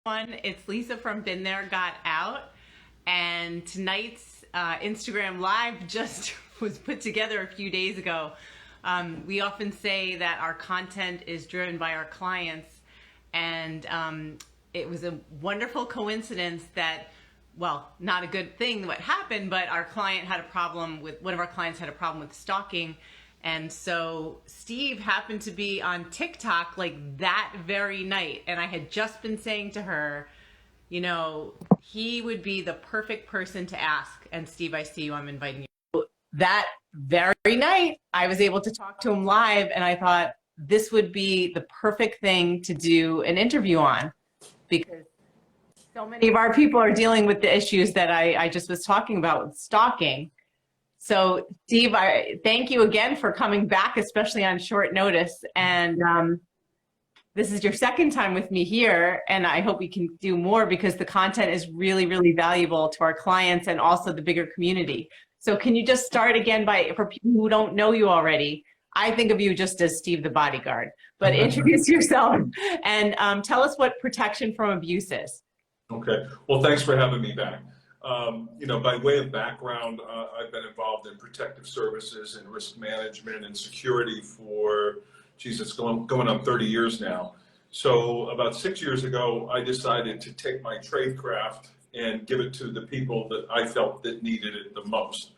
It's Lisa from Been There, Got Out, and tonight's Instagram Live just was put together a few days ago. We often say that our content is driven by our clients, and it was a wonderful coincidence that, well, not a good thing what happened, but our client had a problem with, one of our clients had a problem with stalking. And so Steve happened to be on TikTok like that very night. And I had just been saying to her, you know, he would be the perfect person to ask. And Steve, I see you, I'm inviting you. That very night, I was able to talk to him live, and I thought this would be the perfect thing to do an interview on, because so many of our people are dealing with the issues that I just was talking about with stalking. So Steve, I thank you again for coming back, especially on short notice. And this is your second time with me here, and I hope we can do more because the content is really, really valuable to our clients and also the bigger community. So can you just start again by, for people who don't know you already, I think of you just as Steve the Bodyguard, but introduce yourself and tell us what protection from abuse is. Okay, well, thanks for having me back. You know, by way of background, I've been involved in protective services and risk management and security for, geez, it's going on 30 years now. So about 6 years ago, I decided to take my trade craft and give it to the people that I felt that needed it the most.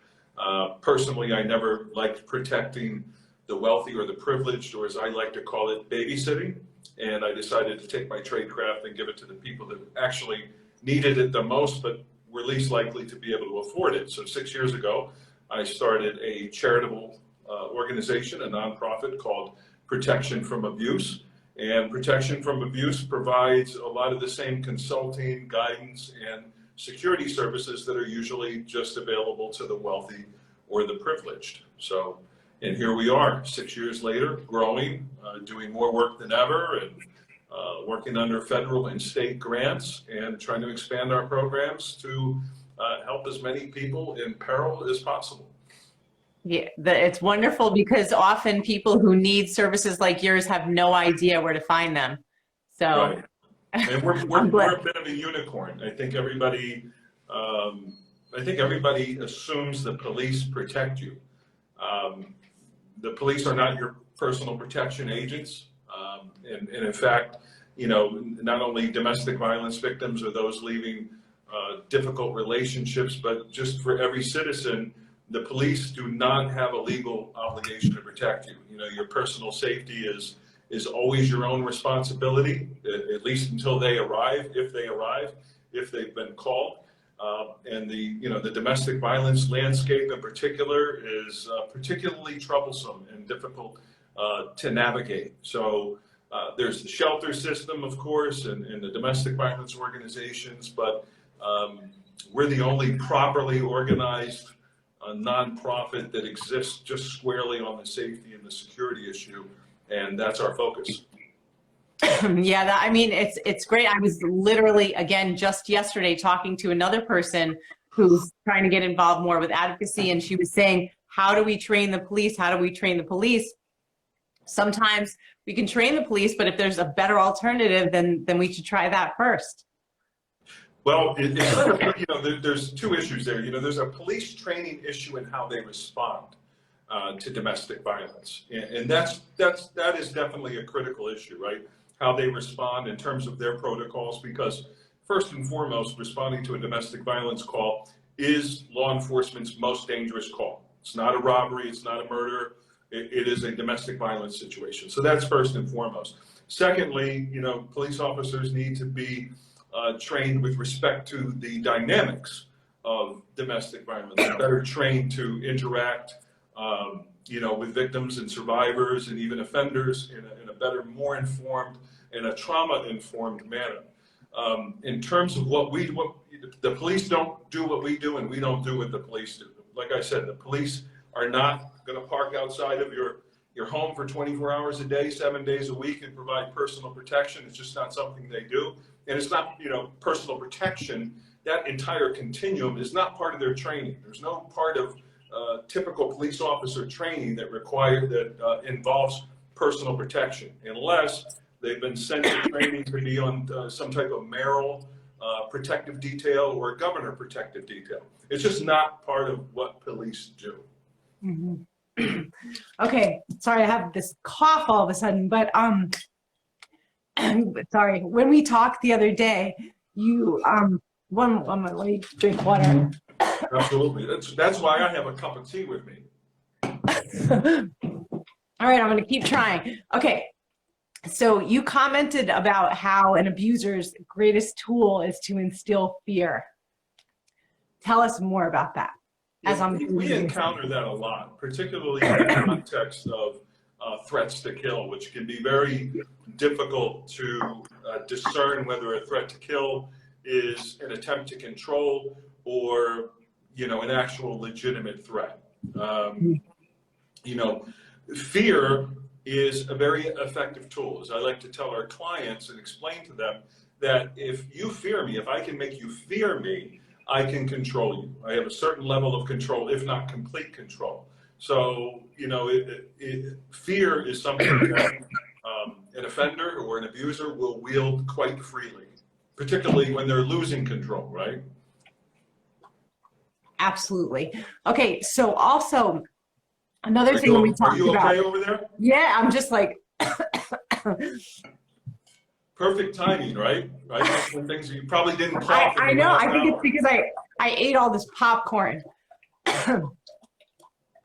Personally, I never liked protecting the wealthy or the privileged, or as I like to call it, babysitting. And I decided to take my trade craft and give it to the people that actually needed it the most, but were least likely to be able to afford it. So 6 years ago, I started a charitable organization, a nonprofit called Protection from Abuse. And Protection from Abuse provides a lot of the same consulting, guidance, and security services that are usually just available to the wealthy or the privileged. So, and here we are, 6 years later, growing, doing more work than ever, and working under federal and state grants, and trying to expand our programs to help as many people in peril as possible. Yeah, it's wonderful because often people who need services like yours have no idea where to find them. So, right. And we're a bit of a unicorn. I think everybody assumes the police protect you. The police are not your personal protection agents. And in fact, you know, not only domestic violence victims or those leaving difficult relationships, but just for every citizen, the police do not have a legal obligation to protect you. You know, your personal safety is always your own responsibility, at least until they arrive, if they've been called. And the domestic violence landscape in particular is particularly troublesome and difficult to navigate. So there's the shelter system, of course, and the domestic violence organizations, but we're the only properly organized nonprofit that exists just squarely on the safety and the security issue, and that's our focus. Yeah, I mean, it's great. I was literally, again, just yesterday talking to another person who's trying to get involved more with advocacy, and she was saying, how do we train the police? How do we train the police? Sometimes we can train the police, but if there's a better alternative, then we should try that first. Well, you know, there's two issues there. You know, there's a police training issue in how they respond to domestic violence, and that is definitely a critical issue, right? How they respond in terms of their protocols, because first and foremost, responding to a domestic violence call is law enforcement's most dangerous call. It's not a robbery, it's not a murder, it is a domestic violence situation. So that's first and foremost. Secondly, you know, police officers need to be trained with respect to the dynamics of domestic violence, better trained to interact, you know, with victims and survivors and even offenders in a better, more informed, in a trauma-informed manner. In terms of what the police don't do what we do, and we don't do what the police do. Like I said, the police are not going to park outside of your home for 24 hours a day, 7 days a week, and provide personal protection. It's just not something they do. And it's not, you know, personal protection. That entire continuum is not part of their training. There's no part of typical police officer training that involves personal protection, unless They've been sent to training to be on some type of mayoral protective detail or governor protective detail. It's just not part of what police do. Mm-hmm. Okay, sorry, I have this cough all of a sudden, but sorry. When we talked the other day, you one moment, let me drink water. Absolutely. That's why I have a cup of tea with me. All right, I'm going to keep trying. Okay, so you commented about how an abuser's greatest tool is to instill fear. Tell us more about that. We encounter that a lot, particularly in the context of threats to kill, which can be very difficult to discern whether a threat to kill is an attempt to control or, an actual legitimate threat. Fear is a very effective tool. As I like to tell our clients and explain to them that if you fear me, if I can make you fear me, I can control you. I have a certain level of control, if not complete control. So, fear is something that an offender or an abuser will wield quite freely, particularly when they're losing control, right? Absolutely. Okay, so also another thing when we talked about. Are you okay over there? Yeah, I'm just like. Perfect timing, right? When things you probably didn't cough. I know. I think it's because I ate all this popcorn.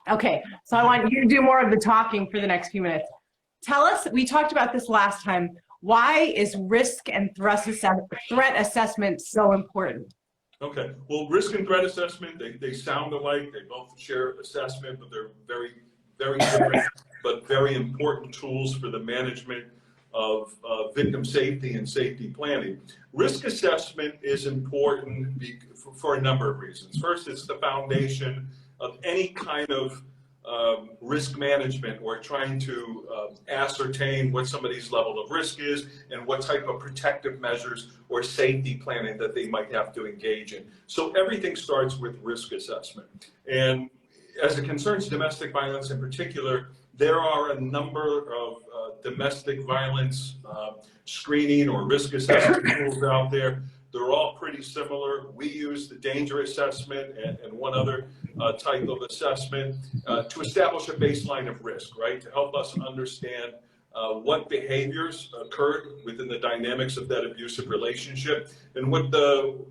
Okay, so I want you to do more of the talking for the next few minutes. Tell us, we talked about this last time. Why is risk and threat assessment so important? Okay, well, risk and threat assessment, they sound alike. They both share assessment, but they're very, very different, but very important tools for the management of victim safety and safety planning. Risk assessment is important for a number of reasons. First, it's the foundation of any kind of risk management or trying to ascertain what somebody's level of risk is and what type of protective measures or safety planning that they might have to engage in. So everything starts with risk assessment. And as it concerns domestic violence in particular, there are a number of domestic violence screening or risk assessment tools out there. They're all pretty similar. We use the danger assessment and one other type of assessment to establish a baseline of risk, right? To help us understand what behaviors occurred within the dynamics of that abusive relationship and what the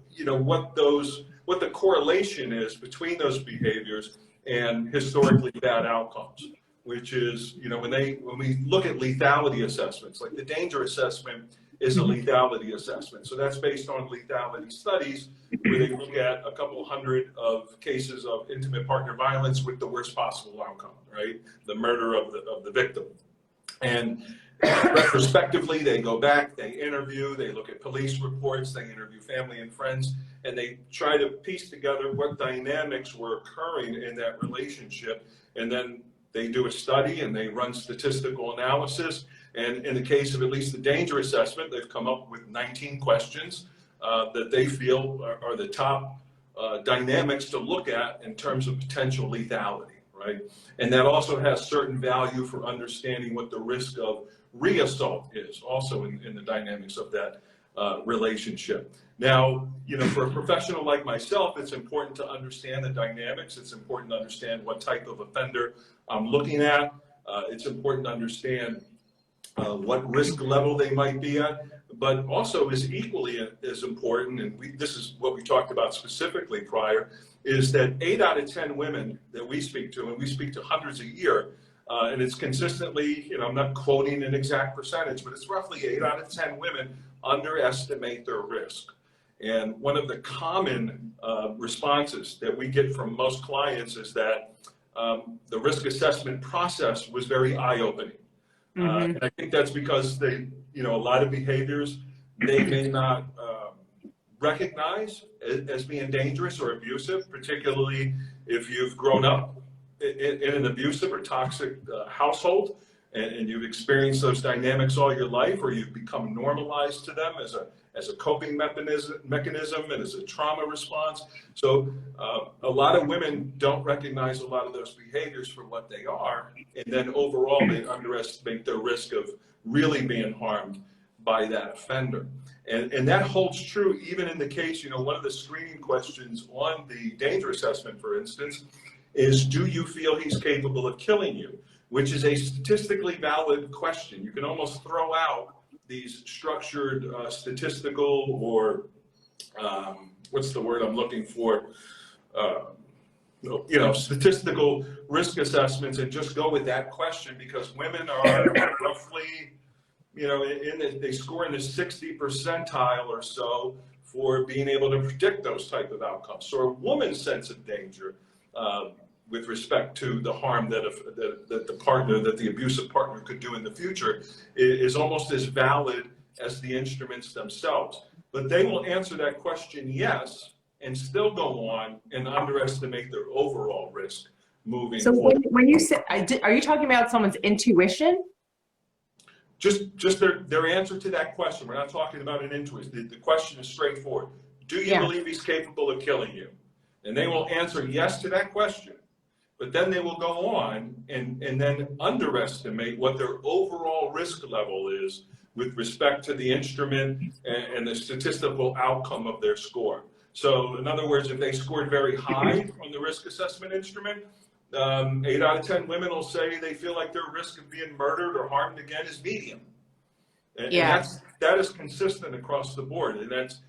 correlation is between those behaviors and historically bad outcomes. Which is, when we look at lethality assessments, like the danger assessment is a lethality assessment. So that's based on lethality studies where they look at a couple hundred of cases of intimate partner violence with the worst possible outcome, right? The murder of the victim. And retrospectively, they go back, they interview, they look at police reports, they interview family and friends, and they try to piece together what dynamics were occurring in that relationship. And then they do a study and they run statistical analysis. And in the case of at least the danger assessment, they've come up with 19 questions that they feel are the top dynamics to look at in terms of potential lethality, right? And that also has certain value for understanding what the risk of reassault is also in the dynamics of that relationship. Now, for a professional like myself, it's important to understand the dynamics. It's important to understand what type of offender I'm looking at. It's important to understand what risk level they might be at, but also is equally as important, and this is what we talked about specifically prior, is that 8 out of 10 women that we speak to, and we speak to hundreds a year, and it's consistently, I'm not quoting an exact percentage, but it's roughly 8 out of 10 women underestimate their risk. And one of the common responses that we get from most clients is that the risk assessment process was very eye-opening. And I think that's because a lot of behaviors they may not recognize as being dangerous or abusive, particularly if you've grown up in an abusive or toxic household and you've experienced those dynamics all your life, or you've become normalized to them as a coping mechanism and as a trauma response. So a lot of women don't recognize a lot of those behaviors for what they are, and then overall they underestimate their risk of really being harmed by that offender. And that holds true even in the case, one of the screening questions on the danger assessment, for instance, is, do you feel he's capable of killing you? Which is a statistically valid question. You can almost throw out these structured statistical or what's the word I'm looking for? Statistical risk assessments and just go with that question, because women are roughly, they score in the 60th percentile or so for being able to predict those type of outcomes. So a woman's sense of danger with respect to the harm that the abusive partner could do in the future is almost as valid as the instruments themselves. But they will answer that question yes, and still go on and underestimate their overall risk moving forward. So when you say, are you talking about someone's intuition? Just their answer to that question. We're not talking about an intuition. The question is straightforward. Do you believe he's capable of killing you? And they will answer yes to that question. But then they will go on and then underestimate what their overall risk level is with respect to the instrument and the statistical outcome of their score. So in other words, if they scored very high on the risk assessment instrument, 8 out of 10 women will say they feel like their risk of being murdered or harmed again is medium. And that is consistent across the board. And that's,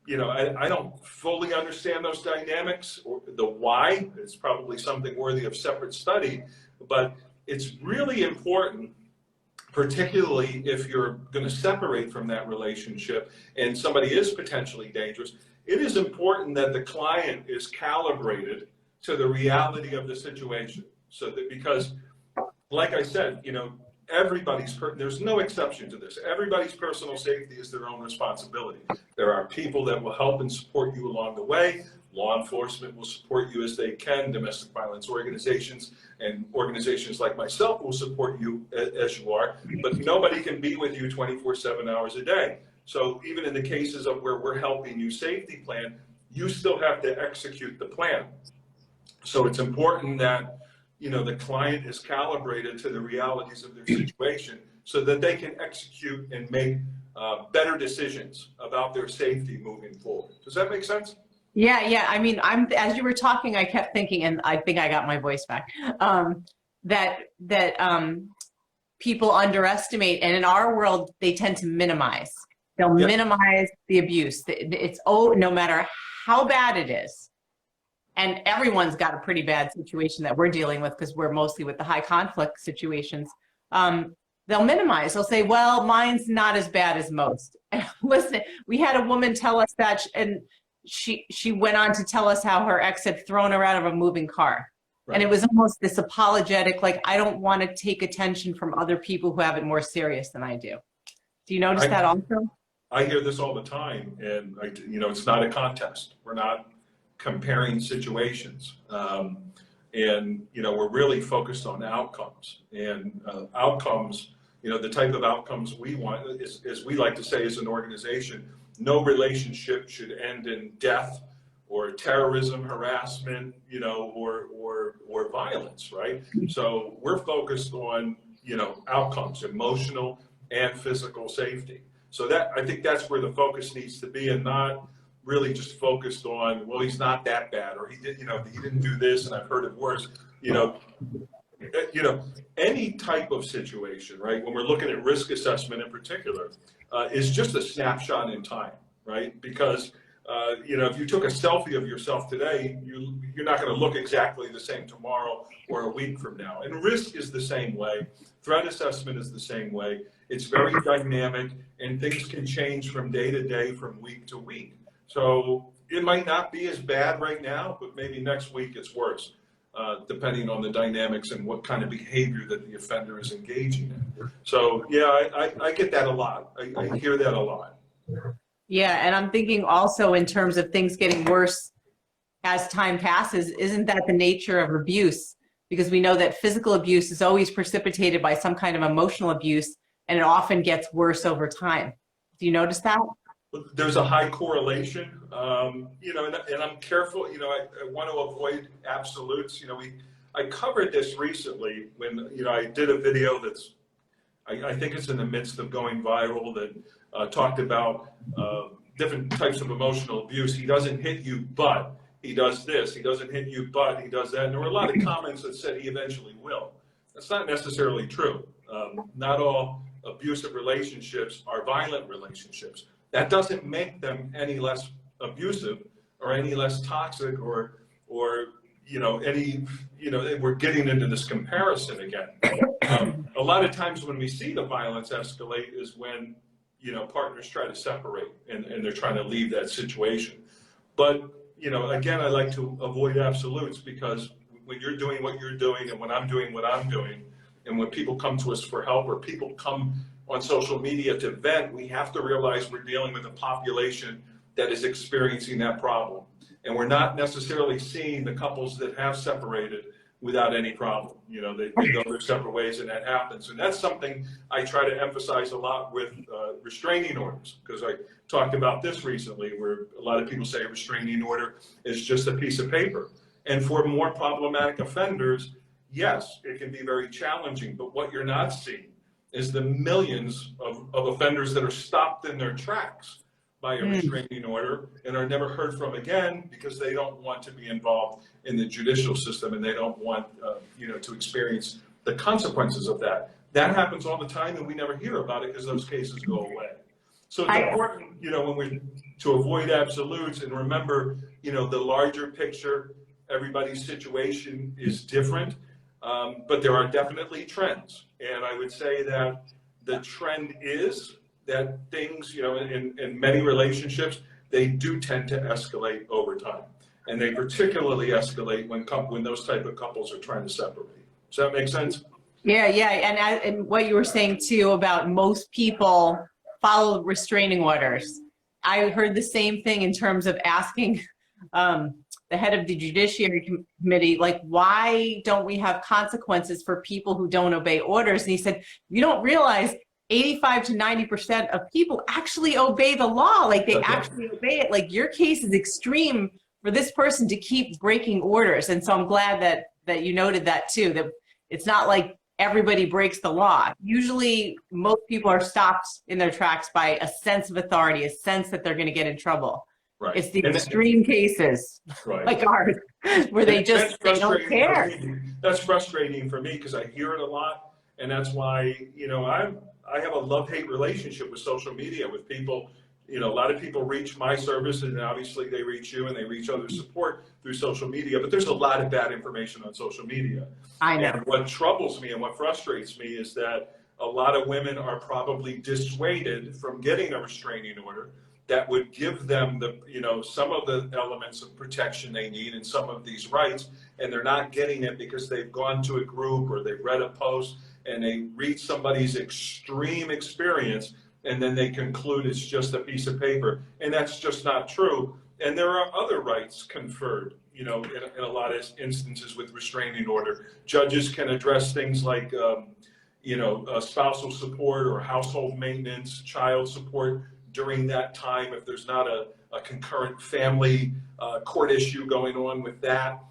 I don't fully understand those dynamics or the why. It's probably something worthy of separate study, but it's really important, particularly if you're going to separate from that relationship and somebody is potentially dangerous. It is important that the client is calibrated to the reality of the situation. So that, because like I said, there's no exception to this. Everybody's personal safety is their own responsibility. There are people that will help and support you along the way. Law enforcement will support you as they can. Domestic violence organizations and organizations like myself will support you as you are, but nobody can be with you 24/7 hours a day. So even in the cases of where we're helping you safety plan, you still have to execute the plan. So it's important that the client is calibrated to the realities of their situation so that they can execute and make better decisions about their safety moving forward. Does that make sense? Yeah. I mean, as you were talking, I kept thinking, and I think I got my voice back, that people underestimate, and in our world, they tend to minimize. They'll minimize the abuse. It's no matter how bad it is. And everyone's got a pretty bad situation that we're dealing with because we're mostly with the high conflict situations. They'll minimize. They'll say, well, mine's not as bad as most. And listen, we had a woman tell us that, and she went on to tell us how her ex had thrown her out of a moving car. Right. And it was almost this apologetic, like, I don't want to take attention from other people who have it more serious than I do. Do you notice that also? I hear this all the time, and it's not a contest. We're not comparing situations, and we're really focused on outcomes. And outcomes, the type of outcomes we want, as we like to say as an organization, no relationship should end in death or terrorism, harassment, or violence, right? So we're focused on outcomes, emotional and physical safety. So I think that's where the focus needs to be, and not really just focused on, well, he's not that bad, or he didn't do this, and I've heard it worse. Any type of situation, right? When we're looking at risk assessment in particular, is just a snapshot in time, right? Because if you took a selfie of yourself today, you're not going to look exactly the same tomorrow or a week from now. And risk is the same way. Threat assessment is the same way. It's very dynamic, and things can change from day to day, from week to week. So it might not be as bad right now, but maybe next week it's worse, depending on the dynamics and what kind of behavior that the offender is engaging in. So yeah, I get that a lot. I hear that a lot. Yeah, and I'm thinking also in terms of things getting worse as time passes, isn't that the nature of abuse? Because we know that physical abuse is always precipitated by some kind of emotional abuse, and it often gets worse over time. Do you notice that? There's a high correlation, and I'm careful, I want to avoid absolutes. I covered this recently when, I did a video that's, I think it's in the midst of going viral that talked about different types of emotional abuse. He doesn't hit you, but he does this. He doesn't hit you, but he does that. And there were a lot of comments that said he eventually will. That's not necessarily true. Not all abusive relationships are violent relationships. That doesn't make them any less abusive or any less toxic or we're getting into this comparison again. A lot of times when we see the violence escalate is when, partners try to separate and they're trying to leave that situation. But, again, I like to avoid absolutes, because when you're doing what you're doing and when I'm doing what I'm doing, and when people come to us for help or people come on social media to vent, we have to realize we're dealing with a population that is experiencing that problem. And we're not necessarily seeing the couples that have separated without any problem. They go their separate ways, and that happens. And that's something I try to emphasize a lot with restraining orders, because I talked about this recently, where a lot of people say a restraining order is just a piece of paper. And for more problematic offenders, yes, it can be very challenging, but what you're not seeing is the millions of offenders that are stopped in their tracks by a restraining order and are never heard from again, because they don't want to be involved in the judicial system, and they don't want to experience the consequences of that. That happens all the time, and we never hear about it because those cases go away. So it's important, when we to avoid absolutes and remember, the larger picture. Everybody's situation is different, but there are definitely trends. And I would say that the trend is that things, in many relationships, they do tend to escalate over time. And they particularly escalate when those type of couples are trying to separate. Does that make sense? Yeah. And what you were saying too about most people follow restraining orders. I heard the same thing in terms of asking the head of the Judiciary Committee, like, why don't we have consequences for people who don't obey orders? And he said, you don't realize 85 to 90% of people actually obey the law. Like, they actually obey it. Like, your case is extreme for this person to keep breaking orders. And so I'm glad that you noted that too, that it's not like everybody breaks the law. Usually most people are stopped in their tracks by a sense of authority, a sense that they're going to get in trouble. Right. It's the extreme cases, like ours, where they don't care. That's frustrating for me, because I hear it a lot, and that's why I have a love-hate relationship with social media, with people. A lot of people reach my service, and obviously they reach you and they reach other support through social media, but there's a lot of bad information on social media. I know. And what troubles me and what frustrates me is that a lot of women are probably dissuaded from getting a restraining order that would give them some of the elements of protection they need and some of these rights, and they're not getting it because they've gone to a group or they've read a post and they read somebody's extreme experience, and then they conclude it's just a piece of paper, and that's just not true. And there are other rights conferred, in a lot of instances with restraining order. Judges can address things like, spousal support or household maintenance, child support during that time, if there's not a concurrent family court issue going on with that.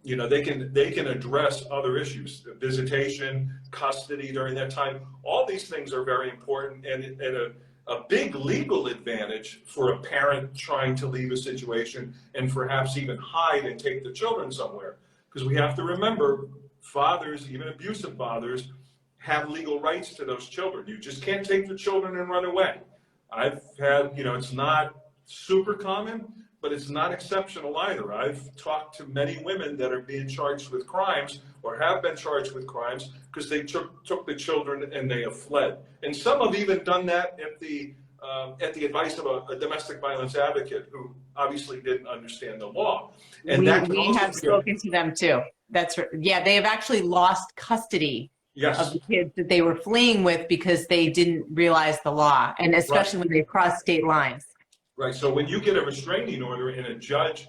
They can address other issues, visitation, custody during that time. All these things are very important, and a big legal advantage for a parent trying to leave a situation and perhaps even hide and take the children somewhere. Because we have to remember, fathers, even abusive fathers, have legal rights to those children. You just can't take the children and run away. I've had, it's not super common, but it's not exceptional either. I've talked to many women that are being charged with crimes or have been charged with crimes because they took the children and they have fled. And some have even done that at the advice of a domestic violence advocate who obviously didn't understand the law. And we have spoken to them too. That's right. Yeah, they have actually lost custody of the kids that they were fleeing with because they didn't realize the law, and especially when they crossed state lines. Right. So when you get a restraining order and a judge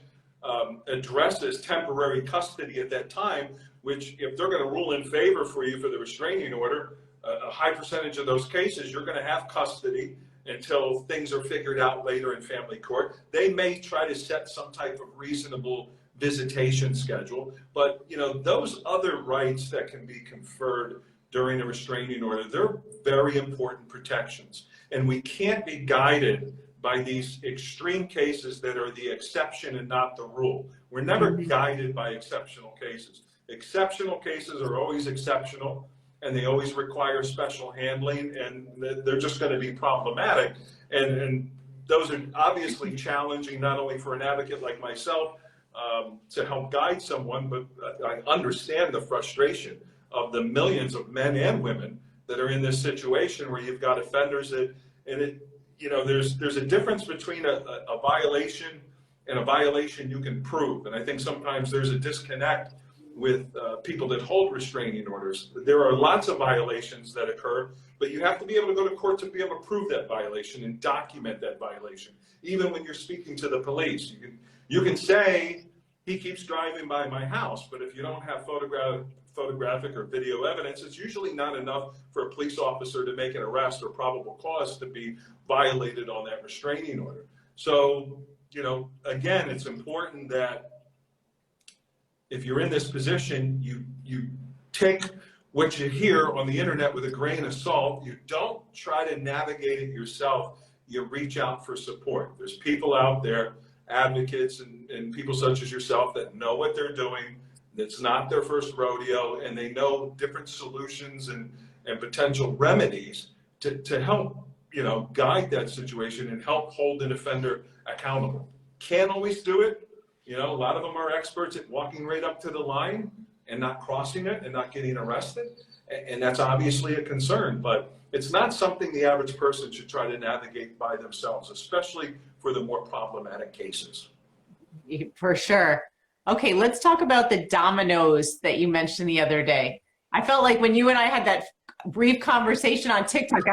addresses temporary custody at that time, which if they're going to rule in favor for you for the restraining order, a high percentage of those cases, you're going to have custody until things are figured out later in family court. They may try to set some type of reasonable visitation schedule, but those other rights that can be conferred during a restraining order. They're very important protections. And we can't be guided by these extreme cases that are the exception and not the rule. We're never guided by exceptional cases. Exceptional cases are always exceptional, and they always require special handling, and they're just going to be problematic. And those are obviously challenging, not only for an advocate like myself to help guide someone, but I understand the frustration of the millions of men and women that are in this situation where you've got offenders that, and it, you know, there's a difference between a violation and a violation you can prove. And I think sometimes there's a disconnect with people that hold restraining orders. There are lots of violations that occur, but you have to be able to go to court to be able to prove that violation and document that violation. Even when you're speaking to the police, you can say, he keeps driving by my house, but if you don't have photographic or video evidence, it's usually not enough for a police officer to make an arrest or probable cause to be violated on that restraining order. So, you know, again, it's important that if you're in this position, you take what you hear on the internet with a grain of salt. You don't try to navigate it yourself. You reach out for support. There's people out there, advocates and people such as yourself, that know what they're doing. That's not their first rodeo, and they know different solutions and potential remedies to help, you know, guide that situation and help hold an offender accountable. Can't always do it. You know, a lot of them are experts at walking right up to the line and not crossing it and not getting arrested. And that's obviously a concern, but it's not something the average person should try to navigate by themselves, especially for the more problematic cases. For sure. Okay, let's talk about the dominoes that you mentioned the other day. I felt like when you and I had that brief conversation on TikTok,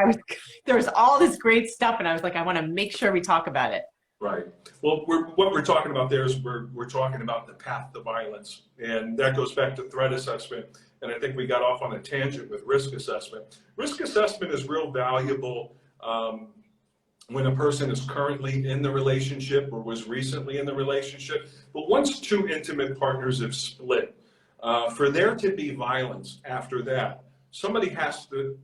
there was all this great stuff, and I was like, I want to make sure we talk about it. Right. Well, what we're talking about there is we're talking about the path to violence, and that goes back to threat assessment. And I think we got off on a tangent with risk assessment. Risk assessment is real valuable when a person is currently in the relationship or was recently in the relationship. But once two intimate partners have split, for there to be violence after that, somebody has to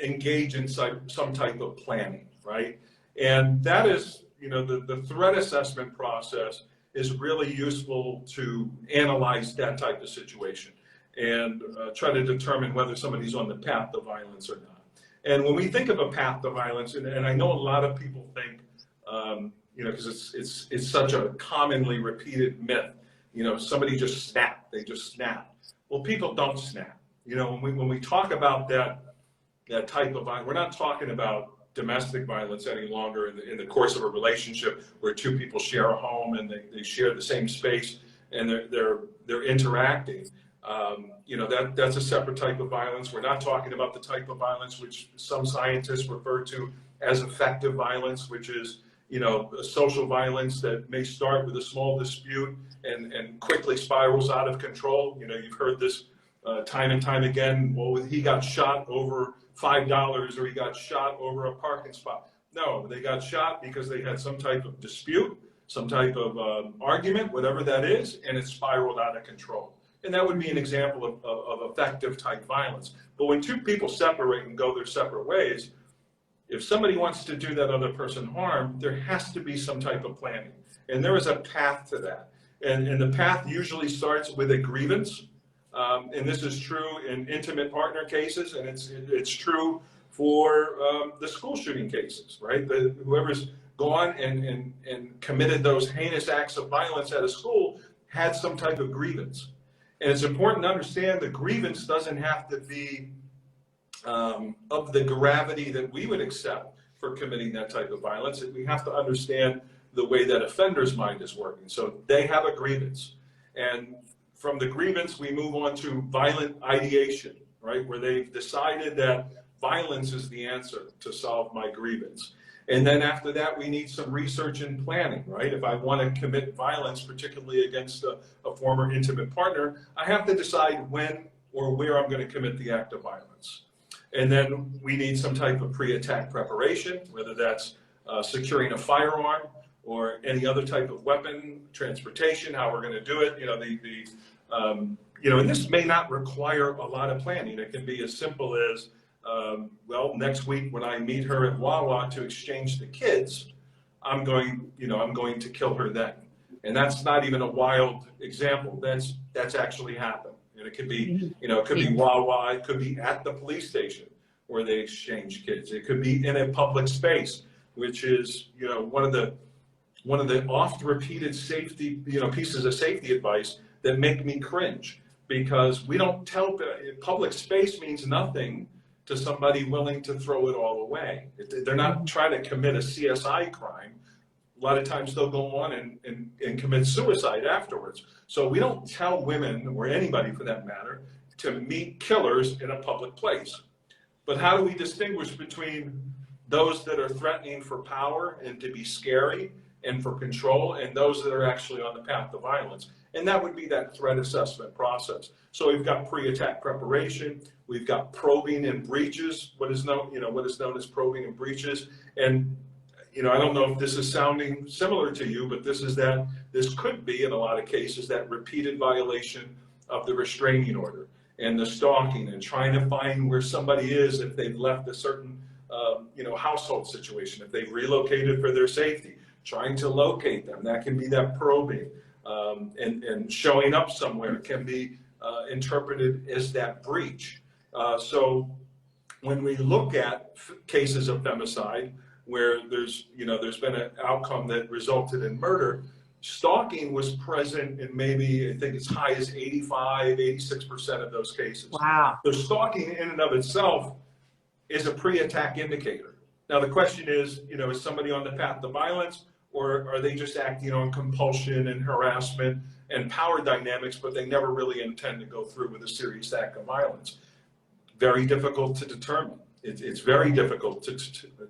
engage in some type of planning, right? And that is, you know, the threat assessment process is really useful to analyze that type of situation and try to determine whether somebody's on the path to violence or not. And when we think of a path to violence, and I know a lot of people think, you know, because it's such a commonly repeated myth, you know, somebody just snapped, they just snap. Well, people don't snap. You know, when we talk about that type of violence, we're not talking about domestic violence any longer in the course of a relationship where two people share a home and they share the same space and they're interacting. You know, that's a separate type of violence. We're not talking about the type of violence which some scientists refer to as affective violence, which is, you know, a social violence that may start with a small dispute and quickly spirals out of control. You know, you've heard this time and time again. Well, he got shot over $5 or he got shot over a parking spot. No, they got shot because they had some type of dispute, some type of argument, whatever that is, and it spiraled out of control. And that would be an example of affective type violence. But when two people separate and go their separate ways, if somebody wants to do that other person harm, there has to be some type of planning. And there is a path to that. And the path usually starts with a grievance. And this is true in intimate partner cases, and it's true for the school shooting cases, right? Whoever's gone and committed those heinous acts of violence at a school had some type of grievance. And it's important to understand the grievance doesn't have to be of the gravity that we would accept for committing that type of violence. We have to understand the way that offender's mind is working. So they have a grievance. And from the grievance, we move on to violent ideation, right? Where they've decided that violence is the answer to solve my grievance. And then after that, we need some research and planning, right? If I want to commit violence, particularly against a former intimate partner, I have to decide when or where I'm going to commit the act of violence. And then we need some type of pre-attack preparation, whether that's securing a firearm or any other type of weapon, transportation, how we're going to do it. You know, and this may not require a lot of planning. It can be as simple as, well, next week when I meet her at Wawa to exchange the kids, I'm going to kill her then. And that's not even a wild example. That's actually happened. And it could be, it could be Wawa, it could be at the police station where they exchange kids. It could be in a public space, which is, one of the oft repeated safety, pieces of safety advice that make me cringe, because we don't tell, public space means nothing to somebody willing to throw it all away. They're not trying to commit a CSI crime. A lot of times they'll go on and commit suicide afterwards. So we don't tell women, or anybody for that matter, to meet killers in a public place. But how do we distinguish between those that are threatening for power and to be scary and for control, and those that are actually on the path to violence? And that would be that threat assessment process. So we've got pre-attack preparation, we've got probing and breaches, what is known as probing and breaches. And I don't know if this is sounding similar to you, but this could be, in a lot of cases, that repeated violation of the restraining order and the stalking and trying to find where somebody is if they've left a certain household situation, if they've relocated for their safety, trying to locate them. That can be that probing. And showing up somewhere can be interpreted as that breach. So when we look at cases of femicide where there's been an outcome that resulted in murder, stalking was present in maybe, I think, as high as 85, 86% of those cases. Wow. So stalking in and of itself is a pre-attack indicator. Now the question is somebody on the path to violence, or are they just acting on compulsion and harassment and power dynamics, but they never really intend to go through with a serious act of violence? Very difficult to determine. It's very difficult to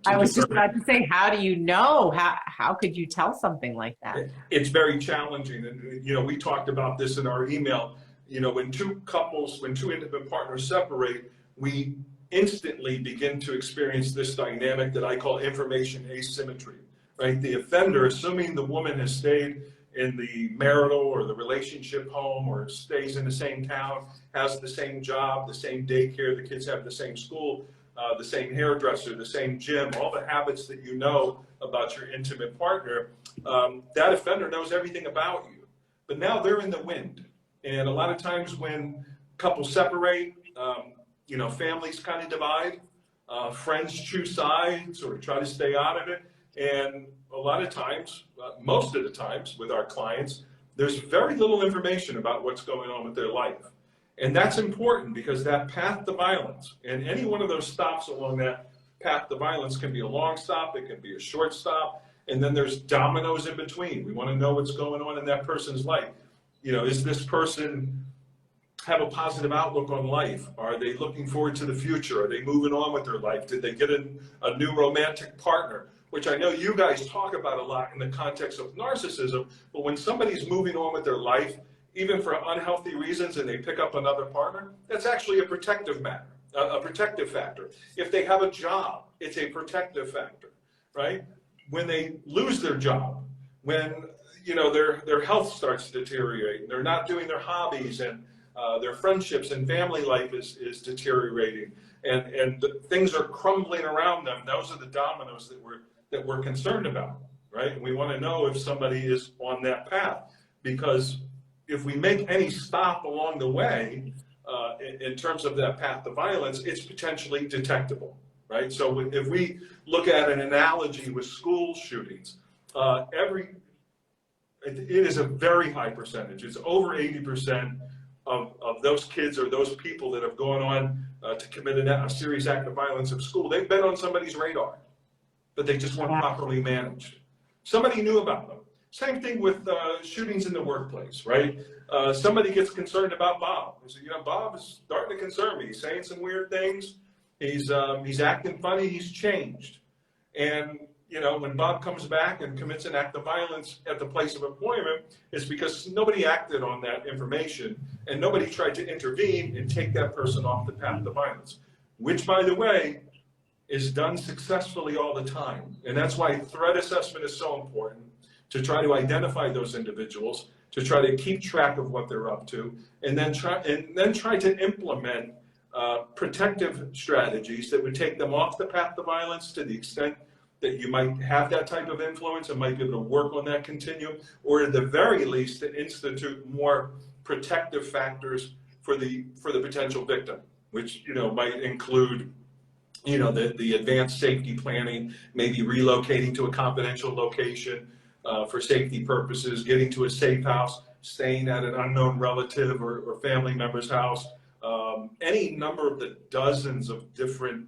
I was just about to say, how do you know? How could you tell something like that? It's very challenging. And, we talked about this in our email. When two intimate partners separate, we instantly begin to experience this dynamic that I call information asymmetry. Right? The offender, assuming the woman has stayed in the marital or the relationship home, or stays in the same town, has the same job, the same daycare, the kids have the same school, the same hairdresser, the same gym, all the habits that you know about your intimate partner, that offender knows everything about you. But now they're in the wind. And a lot of times when couples separate, families kind of divide, friends choose sides or try to stay out of it. And a lot of times, most of the times with our clients, there's very little information about what's going on with their life. And that's important, because that path to violence, and any one of those stops along that path to violence, can be a long stop, it can be a short stop, and then there's dominoes in between. We want to know what's going on in that person's life. Is this person have a positive outlook on life? Are they looking forward to the future? Are they moving on with their life? Did they get a new romantic partner? Which I know you guys talk about a lot in the context of narcissism, but when somebody's moving on with their life, even for unhealthy reasons, and they pick up another partner, that's actually a protective matter, a protective factor. If they have a job, it's a protective factor, right? When they lose their job, when their health starts to deteriorate, and they're not doing their hobbies, and their friendships and family life is deteriorating, and things are crumbling around them, those are the dominoes that we're concerned about, right? And we want to know if somebody is on that path, because if we make any stop along the way in terms of that path to violence, it's potentially detectable, right? So if we look at an analogy with school shootings, it is a very high percentage. It's over 80% of those kids or those people that have gone on to commit a serious act of violence at school. They've been on somebody's radar, but they just weren't properly managed. Somebody knew about them. Same thing with shootings in the workplace, right? Somebody gets concerned about Bob. They say, Bob is starting to concern me. He's saying some weird things. He's acting funny. He's changed. And, when Bob comes back and commits an act of violence at the place of employment, it's because nobody acted on that information and nobody tried to intervene and take that person off the path to violence, which, by the way, is done successfully all the time. And that's why threat assessment is so important, to try to identify those individuals, to try to keep track of what they're up to, and then try to implement protective strategies that would take them off the path to violence to the extent that you might have that type of influence and might be able to work on that continuum, or at the very least to institute more protective factors for the potential victim, which might include the advanced safety planning, maybe relocating to a confidential location for safety purposes, getting to a safe house, staying at an unknown relative or family member's house, any number of the dozens of different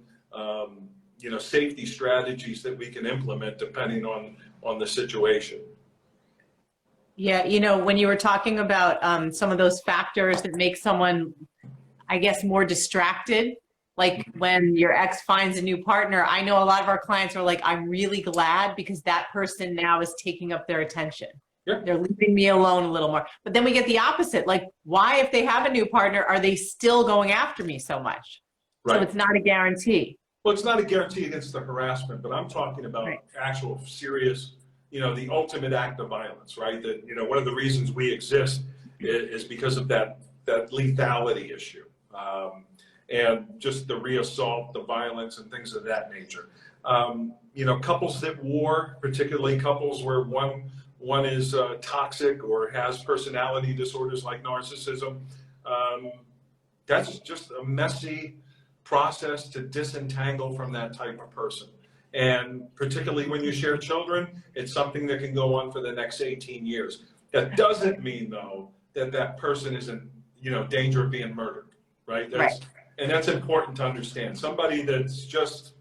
safety strategies that we can implement depending on the situation. Yeah, when you were talking about some of those factors that make someone, I guess, more distracted, like when your ex finds a new partner, I know a lot of our clients are like, I'm really glad because that person now is taking up their attention. Yeah. They're leaving me alone a little more. But then we get the opposite. Like, why, if they have a new partner, are they still going after me so much? Right. So it's not a guarantee. Well, it's not a guarantee against the harassment, but I'm talking about actual serious, the ultimate act of violence, right? That, one of the reasons we exist is because of that lethality issue. And just the reassault, the violence, and things of that nature. Couples that war, particularly couples where one is toxic or has personality disorders like narcissism, that's just a messy process to disentangle from that type of person. And particularly when you share children, it's something that can go on for the next 18 years. That doesn't mean, though, that person is in danger of being murdered, right? And that's important to understand. Somebody that's just,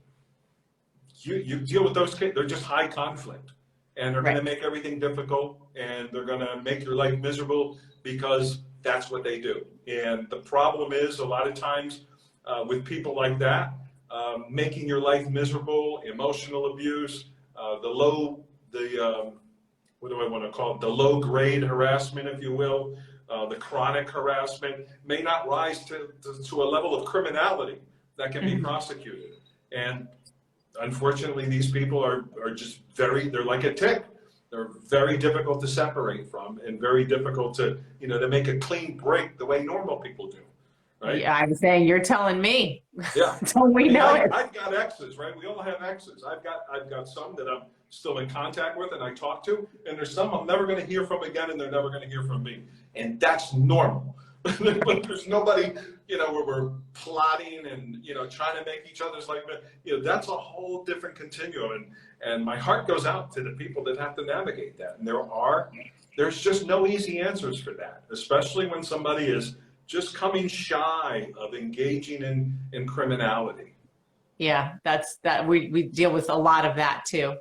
you deal with those kids, they're just high conflict. And they're going to make everything difficult, and they're going to make your life miserable because that's what they do. And the problem is, a lot of times with people like that, making your life miserable, emotional abuse, the low grade harassment, if you will, the chronic harassment may not rise to a level of criminality that can be prosecuted. And unfortunately, these people are just they're like a tick. They're very difficult to separate from and very difficult to make a clean break the way normal people do. Right? Yeah, I'm saying you're telling me. Yeah. Don't we know it? I've got exes, right? We all have exes. I've got some that I'm still in contact with and I talk to, and there's some I'm never going to hear from again, and they're never going to hear from me. And that's normal. But there's nobody, where we're plotting and, trying to make each other's life, that's a whole different continuum. And my heart goes out to the people that have to navigate that. And there's just no easy answers for that, especially when somebody is just coming shy of engaging in criminality. Yeah, we deal with a lot of that too.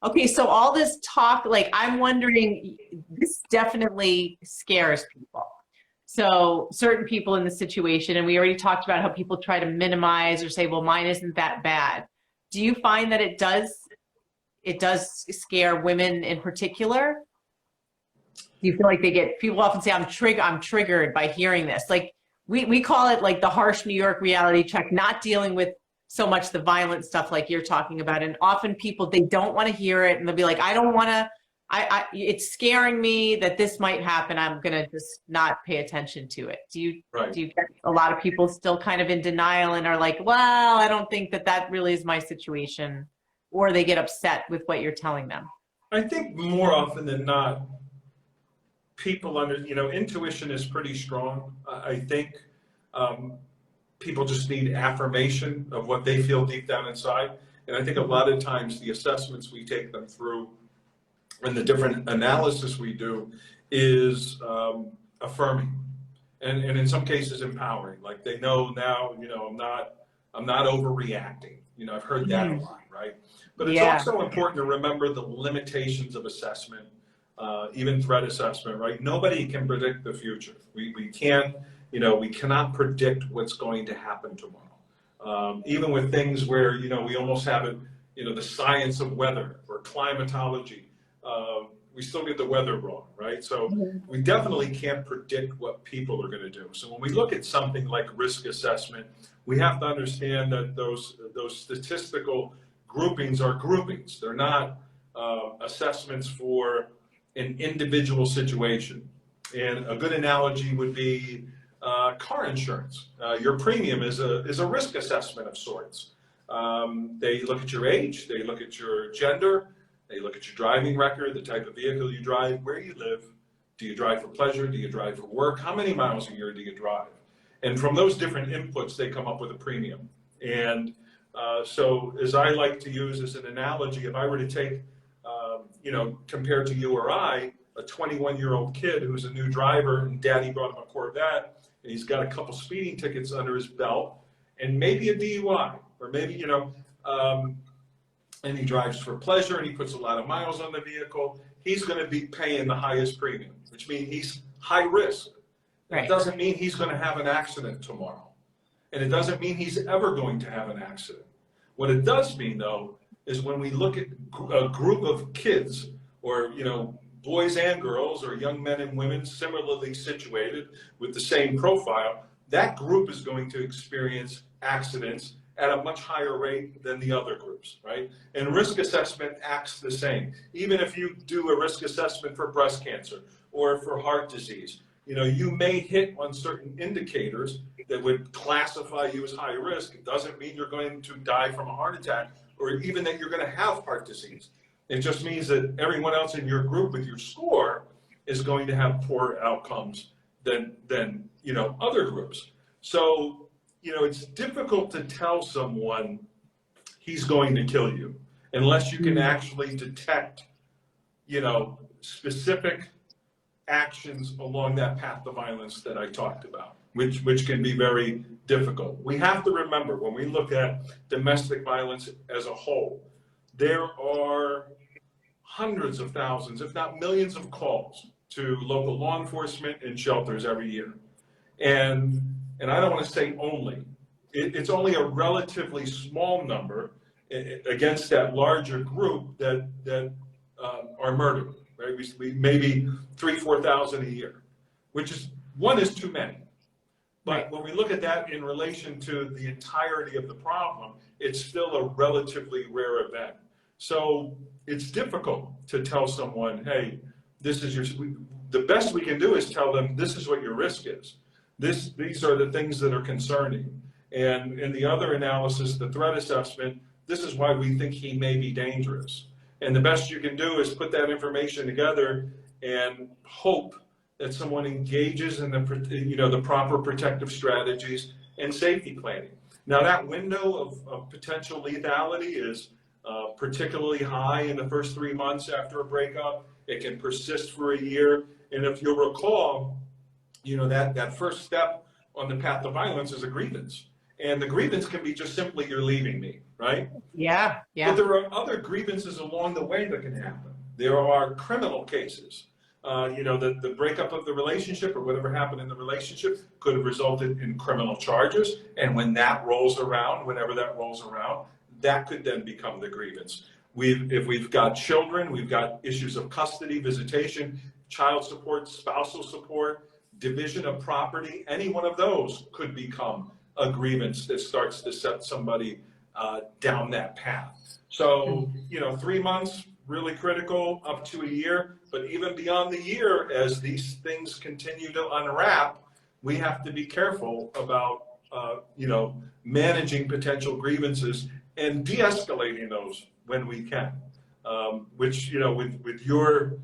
Okay, so all this talk, like, I'm wondering, this definitely scares people. So certain people in the situation, and we already talked about how people try to minimize or say, well, mine isn't that bad. Do you find that it does scare women in particular? Do you feel like people often say, I'm triggered by hearing this. Like we call it like the harsh New York reality check, not dealing with so much the violent stuff like you're talking about. And often people, they don't want to hear it, and they'll be like, I don't want to, it's scaring me that this might happen. I'm going to just not pay attention to it. Do you get a lot of people still kind of in denial and are like, well, I don't think that really is my situation, or they get upset with what you're telling them? I think more often than not, people intuition is pretty strong. I think people just need affirmation of what they feel deep down inside. And I think a lot of times the assessments we take them through and the different analysis we do is affirming and in some cases empowering. Like they know now, I'm not overreacting. I've heard that a lot, right? But it's also important to remember the limitations of assessment, even threat assessment, right? Nobody can predict the future. We can't, we cannot predict what's going to happen tomorrow. Even with things where, we almost have it, the science of weather or climatology, we still get the weather wrong, right? So we definitely can't predict what people are going to do. So when we look at something like risk assessment, we have to understand that those statistical groupings are groupings. They're not assessments for an individual situation. And a good analogy would be car insurance. Your premium is a risk assessment of sorts. They look at your age, they look at your gender, they look at your driving record, the type of vehicle you drive, where you live. Do you drive for pleasure? Do you drive for work? How many miles a year do you drive? And from those different inputs, they come up with a premium. And so as I like to use as an analogy, if I were to take, compared to you or I, a 21-year-old kid who's a new driver and daddy brought him a Corvette and he's got a couple speeding tickets under his belt and maybe a DUI or maybe, and he drives for pleasure and he puts a lot of miles on the vehicle, he's going to be paying the highest premium, which means he's high risk. Right. It doesn't mean he's going to have an accident tomorrow. And it doesn't mean he's ever going to have an accident. What it does mean, though, is when we look at a group of kids or, boys and girls or young men and women similarly situated with the same profile, that group is going to experience accidents at a much higher rate than the other groups, right? And risk assessment acts the same. Even if you do a risk assessment for breast cancer or for heart disease, you may hit on certain indicators that would classify you as high risk. It doesn't mean you're going to die from a heart attack or even that you're going to have heart disease. It just means that everyone else in your group with your score is going to have poorer outcomes than other groups. So, it's difficult to tell someone he's going to kill you unless you can actually detect, specific actions along that path to violence that I talked about, which can be very difficult. We have to remember when we look at domestic violence as a whole, there are hundreds of thousands, if not millions of calls to local law enforcement and shelters every year. And I don't want to say only, it's only a relatively small number against that larger group that are murdered, right? We maybe 3,000-4,000 a year, which is, one is too many. But when we look at that in relation to the entirety of the problem, it's still a relatively rare event. So it's difficult to tell someone, hey, this is the best we can do is tell them this is what your risk is. These are the things that are concerning. And in the other analysis, the threat assessment, this is why we think he may be dangerous. And the best you can do is put that information together and hope that someone engages in the proper protective strategies and safety planning. Now that window of potential lethality is particularly high in the first 3 months after a breakup. It can persist for a year. And if you'll recall, that first step on the path to violence is a grievance. And the grievance can be just simply, you're leaving me, right? Yeah. But there are other grievances along the way that can happen. There are criminal cases. The breakup of the relationship or whatever happened in the relationship could have resulted in criminal charges. And when that rolls around, whenever that rolls around, that could then become the grievance. If we've got children, we've got issues of custody, visitation, child support, spousal support, division of property. Any one of those could become a grievance that starts to set somebody down that path. So, 3 months, really critical, up to a year. But even beyond the year, as these things continue to unwrap, we have to be careful about, managing potential grievances and de-escalating those when we can, which, with your,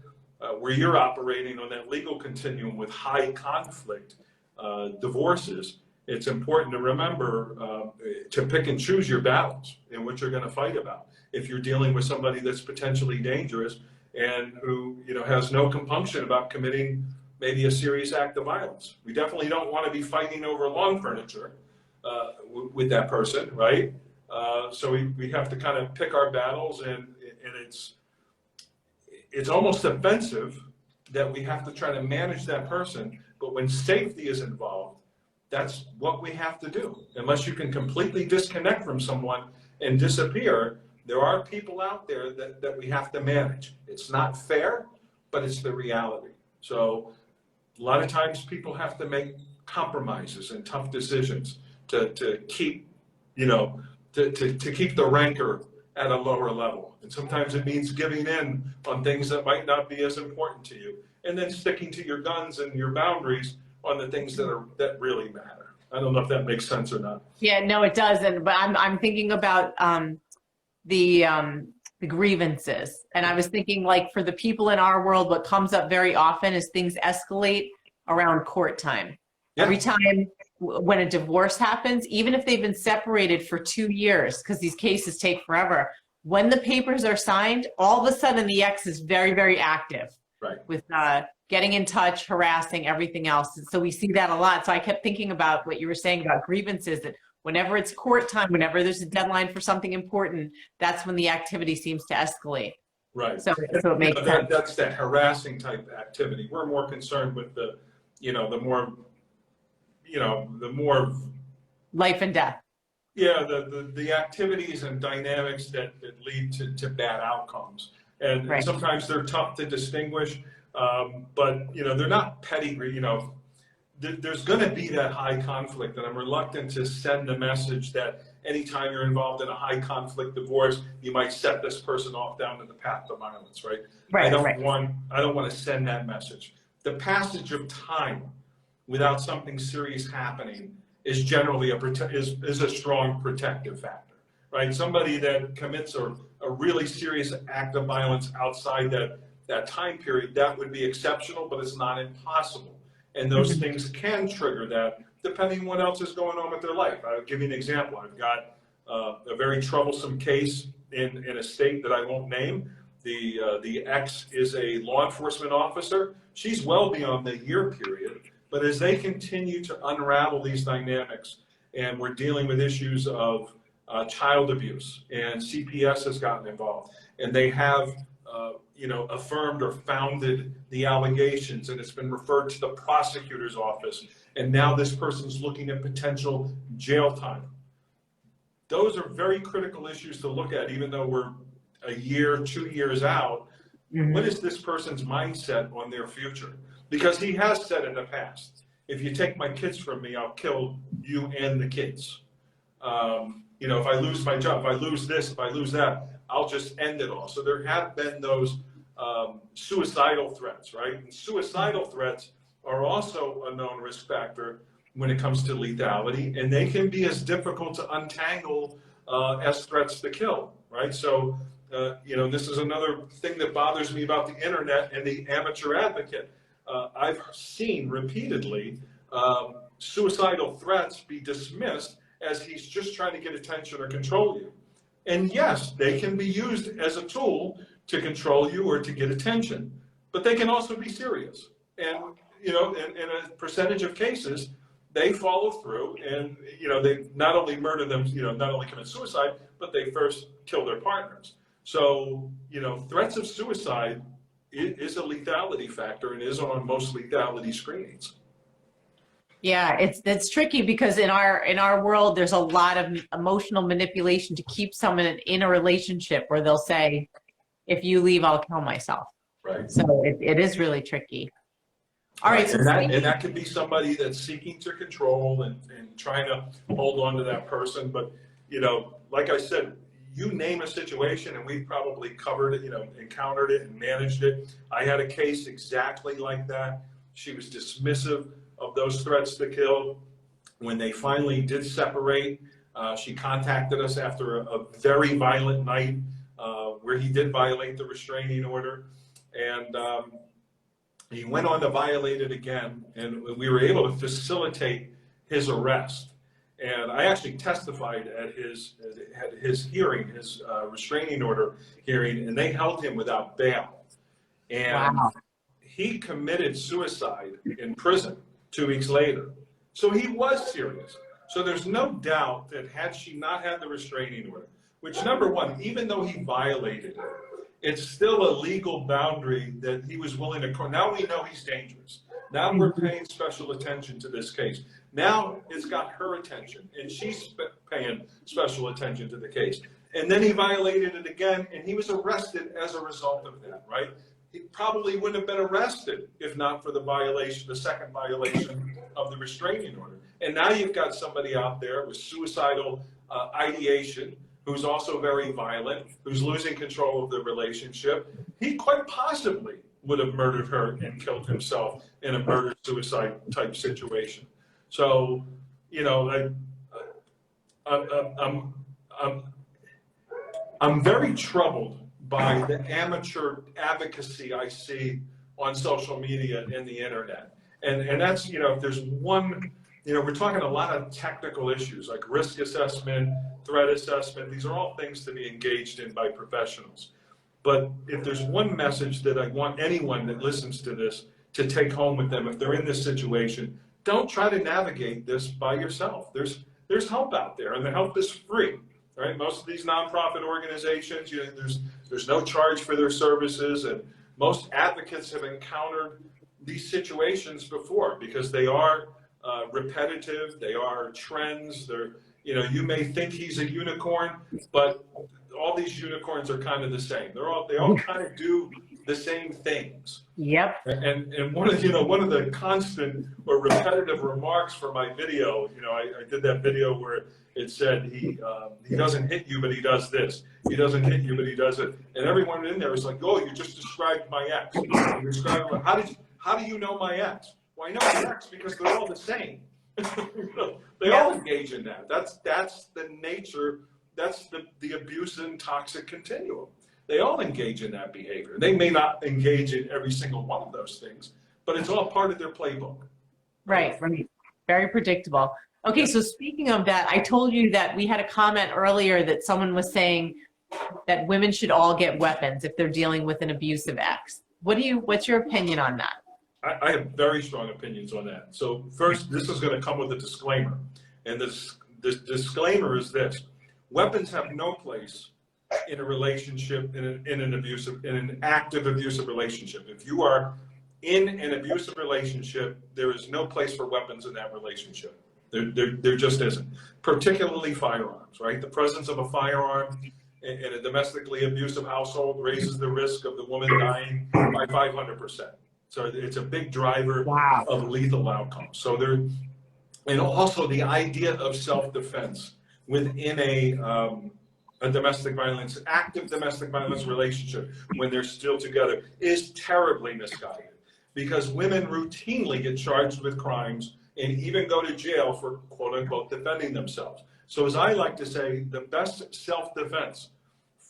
where you're operating on that legal continuum with high conflict divorces, it's important to remember to pick and choose your battles and what you're going to fight about. If you're dealing with somebody that's potentially dangerous and who, has no compunction about committing maybe a serious act of violence. We definitely don't want to be fighting over lawn furniture with that person, right? So we have to kind of pick our battles, and it's almost offensive that we have to try to manage that person. But when safety is involved, that's what we have to do. Unless you can completely disconnect from someone and disappear, there are people out there that we have to manage. It's not fair, but it's the reality. So a lot of times people have to make compromises and tough decisions to keep, to keep the rancor at a lower level. And sometimes it means giving in on things that might not be as important to you, and then sticking to your guns and your boundaries on the things that really matter. I don't know if that makes sense or not. Yeah, no, it doesn't. But I'm thinking about the grievances, and I was thinking, like, for the people in our world, what comes up very often is things escalate around court time. Yeah. Every time when a divorce happens, even if they've been separated for 2 years, because these cases take forever, when the papers are signed, all of a sudden the ex is very, very active, Right. with getting in touch, harassing, everything else. And so we see that a lot. So I kept thinking about what you were saying about grievances, that whenever it's court time, whenever there's a deadline for something important, that's when the activity seems to escalate. Right. So it makes sense. That's that harassing type activity. We're more concerned with the more Life and death. Yeah, the activities and dynamics that lead to bad outcomes. And Right. sometimes they're tough to distinguish, but they're not petty. There's going to be that high conflict, and I'm reluctant to send the message that anytime you're involved in a high conflict divorce, you might set this person off down to the path of violence, right? Right, I don't right. want to send that message. The passage of time without something serious happening is generally is a strong protective factor, right? Somebody that commits a really serious act of violence outside that time period, that would be exceptional, but it's not impossible. And those things can trigger that, depending on what else is going on with their life. I'll give you an example. I've got a very troublesome case in a state that I won't name. The ex is a law enforcement officer. She's well beyond the year period. But as they continue to unravel these dynamics, and we're dealing with issues of child abuse, and CPS has gotten involved, and they have affirmed or founded the allegations, and it's been referred to the prosecutor's office, and now this person's looking at potential jail time. Those are very critical issues to look at, even though we're a year, 2 years out. Mm-hmm. What is this person's mindset on their future? Because he has said in the past, if you take my kids from me, I'll kill you and the kids. If I lose my job, if I lose this, if I lose that, I'll just end it all. So there have been those suicidal threats, right? And suicidal threats are also a known risk factor when it comes to lethality, and they can be as difficult to untangle as threats to kill, right? So, this is another thing that bothers me about the internet and the amateur advocate. I've seen repeatedly suicidal threats be dismissed as he's just trying to get attention or control you. And yes, they can be used as a tool to control you or to get attention, but they can also be serious. And, in a percentage of cases, they follow through and, they not only murder them, not only commit suicide, but they first kill their partners. So, threats of suicide is a lethality factor and is on most lethality screenings. Yeah, it's tricky because in our world, there's a lot of emotional manipulation to keep someone in a relationship where they'll say, if you leave, I'll kill myself. Right. So it is really tricky. All right. So and that could be somebody that's seeking to control and trying to hold on to that person. But, like I said, you name a situation and we've probably covered it, encountered it and managed it. I had a case exactly like that. She was dismissive of those threats to kill. When they finally did separate, she contacted us after a very violent night where he did violate the restraining order. And he went on to violate it again, and we were able to facilitate his arrest. And I actually testified at his hearing, his restraining order hearing, and they held him without bail. And wow. He committed suicide in prison 2 weeks later. So he was serious. So there's no doubt that had she not had the restraining order, which, number one, even though he violated it, it's still a legal boundary that he was willing to cross. Now we know he's dangerous. Now we're paying special attention to this case. Now it's got her attention, and she's paying special attention to the case. And then he violated it again, and he was arrested as a result of that, right? He probably wouldn't have been arrested if not for the second violation of the restraining order. And now you've got somebody out there with suicidal ideation who's also very violent, who's losing control of the relationship, he quite possibly would have murdered her and killed himself in a murder-suicide type situation. So, you know, I'm very troubled by the amateur advocacy I see on social media and the internet. And that's, you know, if there's one, you know, we're talking a lot of technical issues like risk assessment, threat assessment. These are all things to be engaged in by professionals. But if there's one message that I want anyone that listens to this to take home with them, if they're in this situation, don't try to navigate this by yourself. There's help out there, and the help is free, right? Most of these nonprofit organizations, you know, there's no charge for their services, and most advocates have encountered these situations before because they are repetitive, they are trends, they're, you know, you may think he's a unicorn, but all these unicorns are kind of the same. They all kind of do the same things. Yep. And one of the constant or repetitive remarks for my video, you know, I did that video where it said he doesn't hit you, but he does this. He doesn't hit you, but he does it. And everyone in there was like, "Oh, you just described my ex." You described, how do you know my ex? Well, I know my ex because they're all the same. They all engage in that. That's the nature. That's the abuse and toxic continuum. They all engage in that behavior. They may not engage in every single one of those things, but it's all part of their playbook. Right. Very predictable. Okay, so speaking of that, I told you that we had a comment earlier that someone was saying that women should all get weapons if they're dealing with an abusive ex. What's your opinion on that? I have very strong opinions on that. So first, this is going to come with a disclaimer. And this disclaimer is this: weapons have no place in a relationship, in an active abusive relationship. If you are in an abusive relationship, there is no place for weapons in that relationship. There just isn't. Particularly firearms, right? The presence of a firearm in a domestically abusive household raises the risk of the woman dying by 500%. So it's a big driver of lethal outcomes. So and also the idea of self-defense within a domestic violence, active domestic violence relationship when they're still together is terribly misguided, because women routinely get charged with crimes and even go to jail for quote unquote defending themselves. So as I like to say, the best self-defense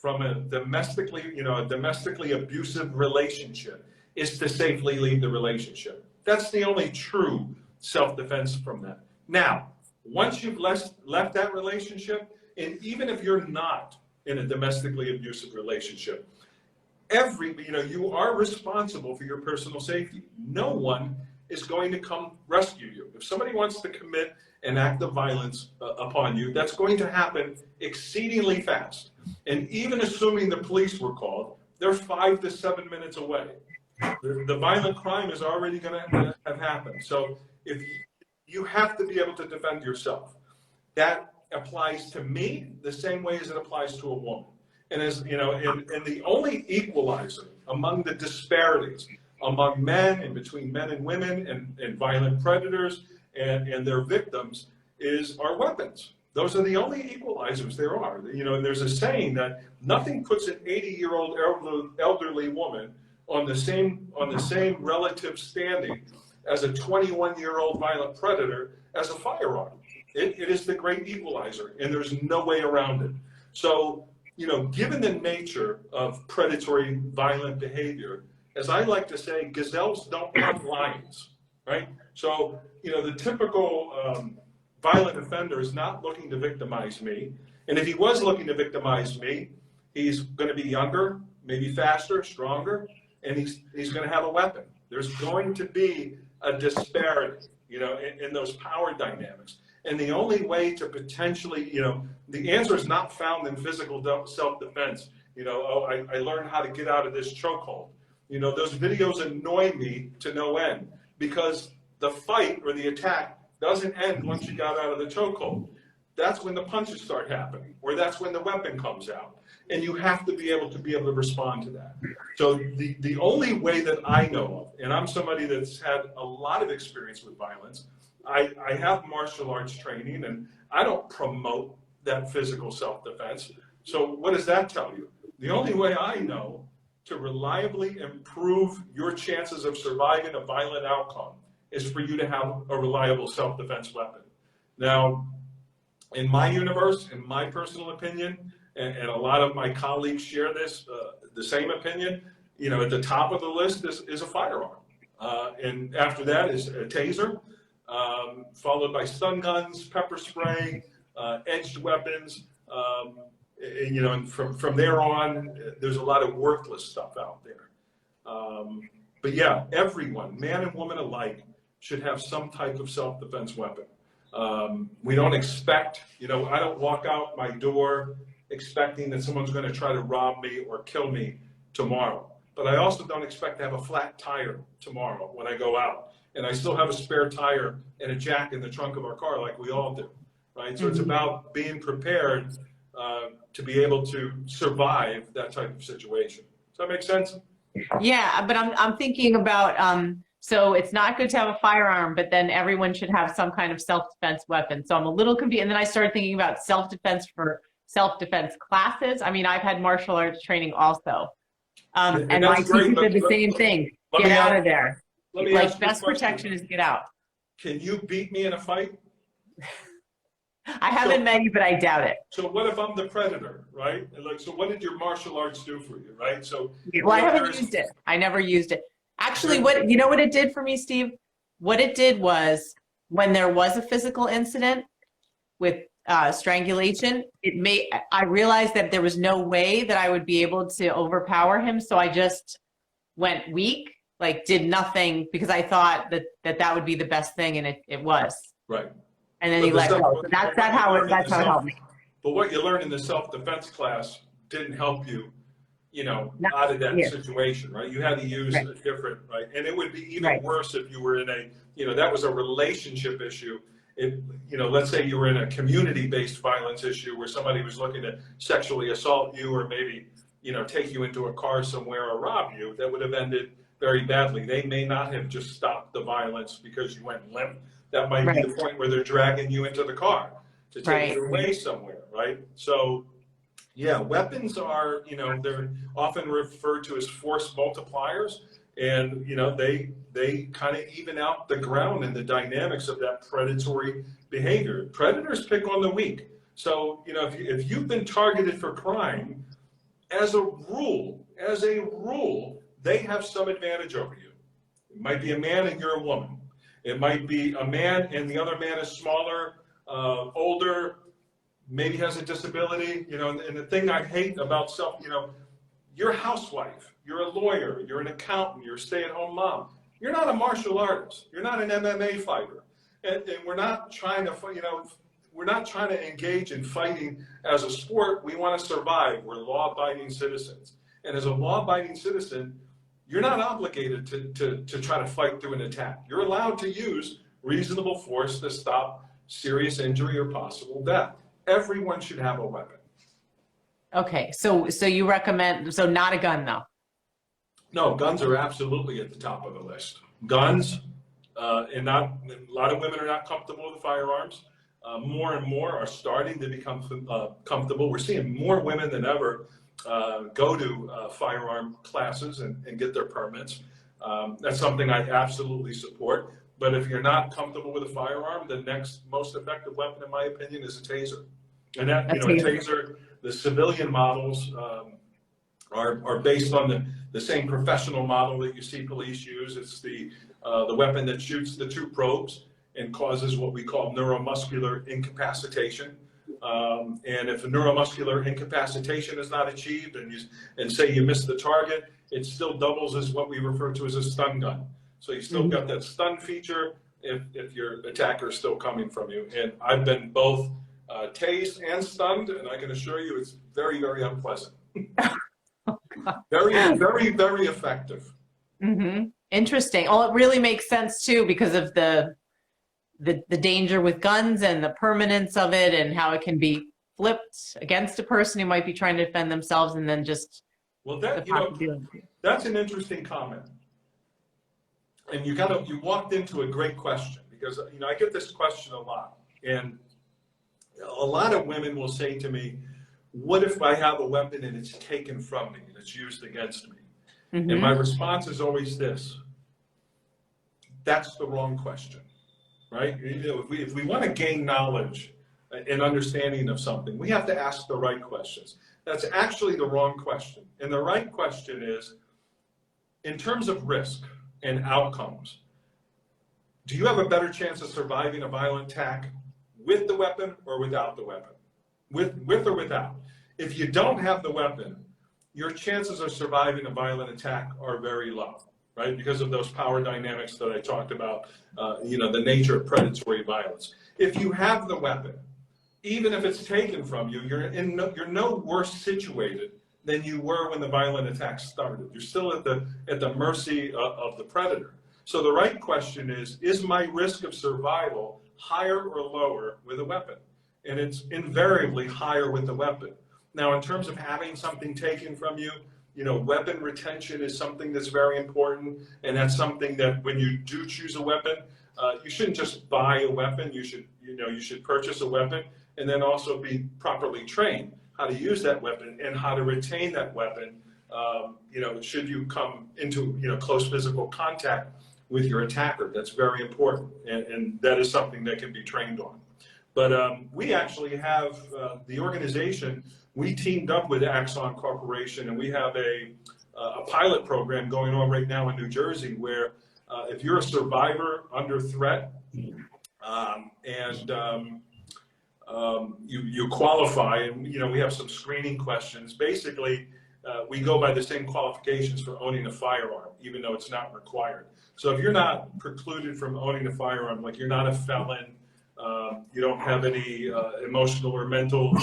from a domestically abusive relationship is to safely leave the relationship. That's the only true self-defense from that. Now, once you've left that relationship, and even if you're not in a domestically abusive relationship, you are responsible for your personal safety. No one is going to come rescue you. If somebody wants to commit an act of violence upon you, that's going to happen exceedingly fast. And even assuming the police were called, they're 5 to 7 minutes away. The violent crime is already going to have happened. So if you have to be able to defend yourself, that applies to me the same way as it applies to a woman. And as you know, and the only equalizer among the disparities among men and between men and women and violent predators and their victims is our weapons. Those are the only equalizers there are. You know, there's a saying that nothing puts an 80-year-old elderly woman on the same relative standing as a 21-year-old violent predator as a firearm. It is the great equalizer, and there's no way around it. So, you know, given the nature of predatory violent behavior, as I like to say, gazelles don't hunt lions, right? So, you know, the typical violent offender is not looking to victimize me. And if he was looking to victimize me, he's going to be younger, maybe faster, stronger, and he's going to have a weapon. There's going to be a disparity, you know, in those power dynamics. And the only way to potentially, you know, the answer is not found in physical self-defense. You know, oh, I learned how to get out of this chokehold. You know, those videos annoy me to no end because the fight or the attack doesn't end once you got out of the chokehold. That's when the punches start happening, or that's when the weapon comes out. And you have to be able to respond to that. So the only way that I know of, and I'm somebody that's had a lot of experience with violence, I have martial arts training, and I don't promote that physical self-defense. So what does that tell you? The only way I know to reliably improve your chances of surviving a violent outcome is for you to have a reliable self-defense weapon. Now, in my universe, in my personal opinion, and a lot of my colleagues share this, the same opinion, you know, at the top of the list is a firearm. And after that is a taser, followed by stun guns, pepper spray, edged weapons, you know, and from there on, there's a lot of worthless stuff out there. But yeah, everyone, man and woman alike, should have some type of self-defense weapon. We don't expect, you know, I don't walk out my door expecting that someone's going to try to rob me or kill me tomorrow. But I also don't expect to have a flat tire tomorrow when I go out. And I still have a spare tire and a jack in the trunk of our car like we all do, right? So it's about being prepared to be able to survive that type of situation. Does that make sense? Yeah, but I'm thinking about, so it's not good to have a firearm, but then everyone should have some kind of self-defense weapon. So I'm a little confused. And then I started thinking about self-defense for self-defense classes. I mean, I've had martial arts training also. And my teacher did the same thing. Get out of there. Like, best protection is get out. Can you beat me in a fight? I haven't met you, but I doubt it. So what if I'm the predator, right? Like, so what did your martial arts do for you, right? So well, I haven't used it. I never used it. Actually, what you know what it did for me, Steve? What it did was when there was a physical incident with strangulation, I realized that there was no way that I would be able to overpower him. So I just went weak, like did nothing, because I thought that would be the best thing, and it was. Right. And then he let go. So that's how it helped me. But what you learned in the self-defense class didn't help you, you know, out of that situation, right? You had to use a different, right? And it would be even worse if you were in a, you know, that was a relationship issue. If, you know, let's say you were in a community-based violence issue where somebody was looking to sexually assault you or maybe, you know, take you into a car somewhere or rob you, that would have ended very badly. They may not have just stopped the violence because you went limp. That might be the point where they're dragging you into the car to take you away somewhere, right? So, yeah, weapons are, you know, they're often referred to as force multipliers, and, you know, they kind of even out the ground in the dynamics of that predatory behavior. Predators pick on the weak. So, you know, if you've been targeted for crime, as a rule, they have some advantage over you. It might be a man and you're a woman. It might be a man and the other man is smaller, older, maybe has a disability, you know, and the thing I hate about you know, you're a housewife, you're a lawyer, you're an accountant, you're a stay-at-home mom. You're not a martial artist. You're not an MMA fighter. And we're not trying to, you know, we're not trying to engage in fighting as a sport. We want to survive. We're law-abiding citizens. And as a law-abiding citizen, you're not obligated to try to fight through an attack. You're allowed to use reasonable force to stop serious injury or possible death. Everyone should have a weapon. Okay, so you recommend, so not a gun though? No, guns are absolutely at the top of the list. Guns, and a lot of women are not comfortable with firearms. More and more are starting to become comfortable. We're seeing more women than ever go to firearm classes and get their permits. That's something I absolutely support. But if you're not comfortable with a firearm, the next most effective weapon, in my opinion, is a taser. And that, you know, a taser, the civilian models are based on the same professional model that you see police use. It's the weapon that shoots the two probes and causes what we call neuromuscular incapacitation. And if a neuromuscular incapacitation is not achieved and say you miss the target, it still doubles as what we refer to as a stun gun. So you still got that stun feature if your attacker is still coming from you. And I've been both tased and stunned, and I can assure you it's very, very unpleasant. Very, very, very effective. Interesting. Well, it really makes sense too because of the danger with guns and the permanence of it and how it can be flipped against a person who might be trying to defend themselves and then just. Well, that, you know, that's an interesting comment. And you walked into a great question because, you know, I get this question a lot. And a lot of women will say to me, what if I have a weapon and it's taken from me and it's used against me? Mm-hmm. And my response is always this: that's the wrong question, right? If we want to gain knowledge and understanding of something, we have to ask the right questions. That's actually the wrong question. And the right question is, in terms of risk and outcomes, do you have a better chance of surviving a violent attack with the weapon or without the weapon? With or without. If you don't have the weapon, your chances of surviving a violent attack are very low, right? Because of those power dynamics that I talked about, the nature of predatory violence. If you have the weapon, even if it's taken from you, you're no worse situated than you were when the violent attack started. You're still at the mercy of the predator. So the right question is my risk of survival higher or lower with a weapon? And it's invariably higher with the weapon. Now, in terms of having something taken from you, weapon retention is something that's very important. And that's something that when you do choose a weapon, you shouldn't just buy a weapon. You should purchase a weapon and then also be properly trained how to use that weapon and how to retain that weapon, should you come into, close physical contact with your attacker. That's very important. And that is something that can be trained on. But we actually have the organization, we teamed up with Axon Corporation, and we have a pilot program going on right now in New Jersey where if you're a survivor under threat you qualify, and we have some screening questions. Basically, we go by the same qualifications for owning a firearm, even though it's not required. So if you're not precluded from owning a firearm, like you're not a felon, you don't have any emotional or mental,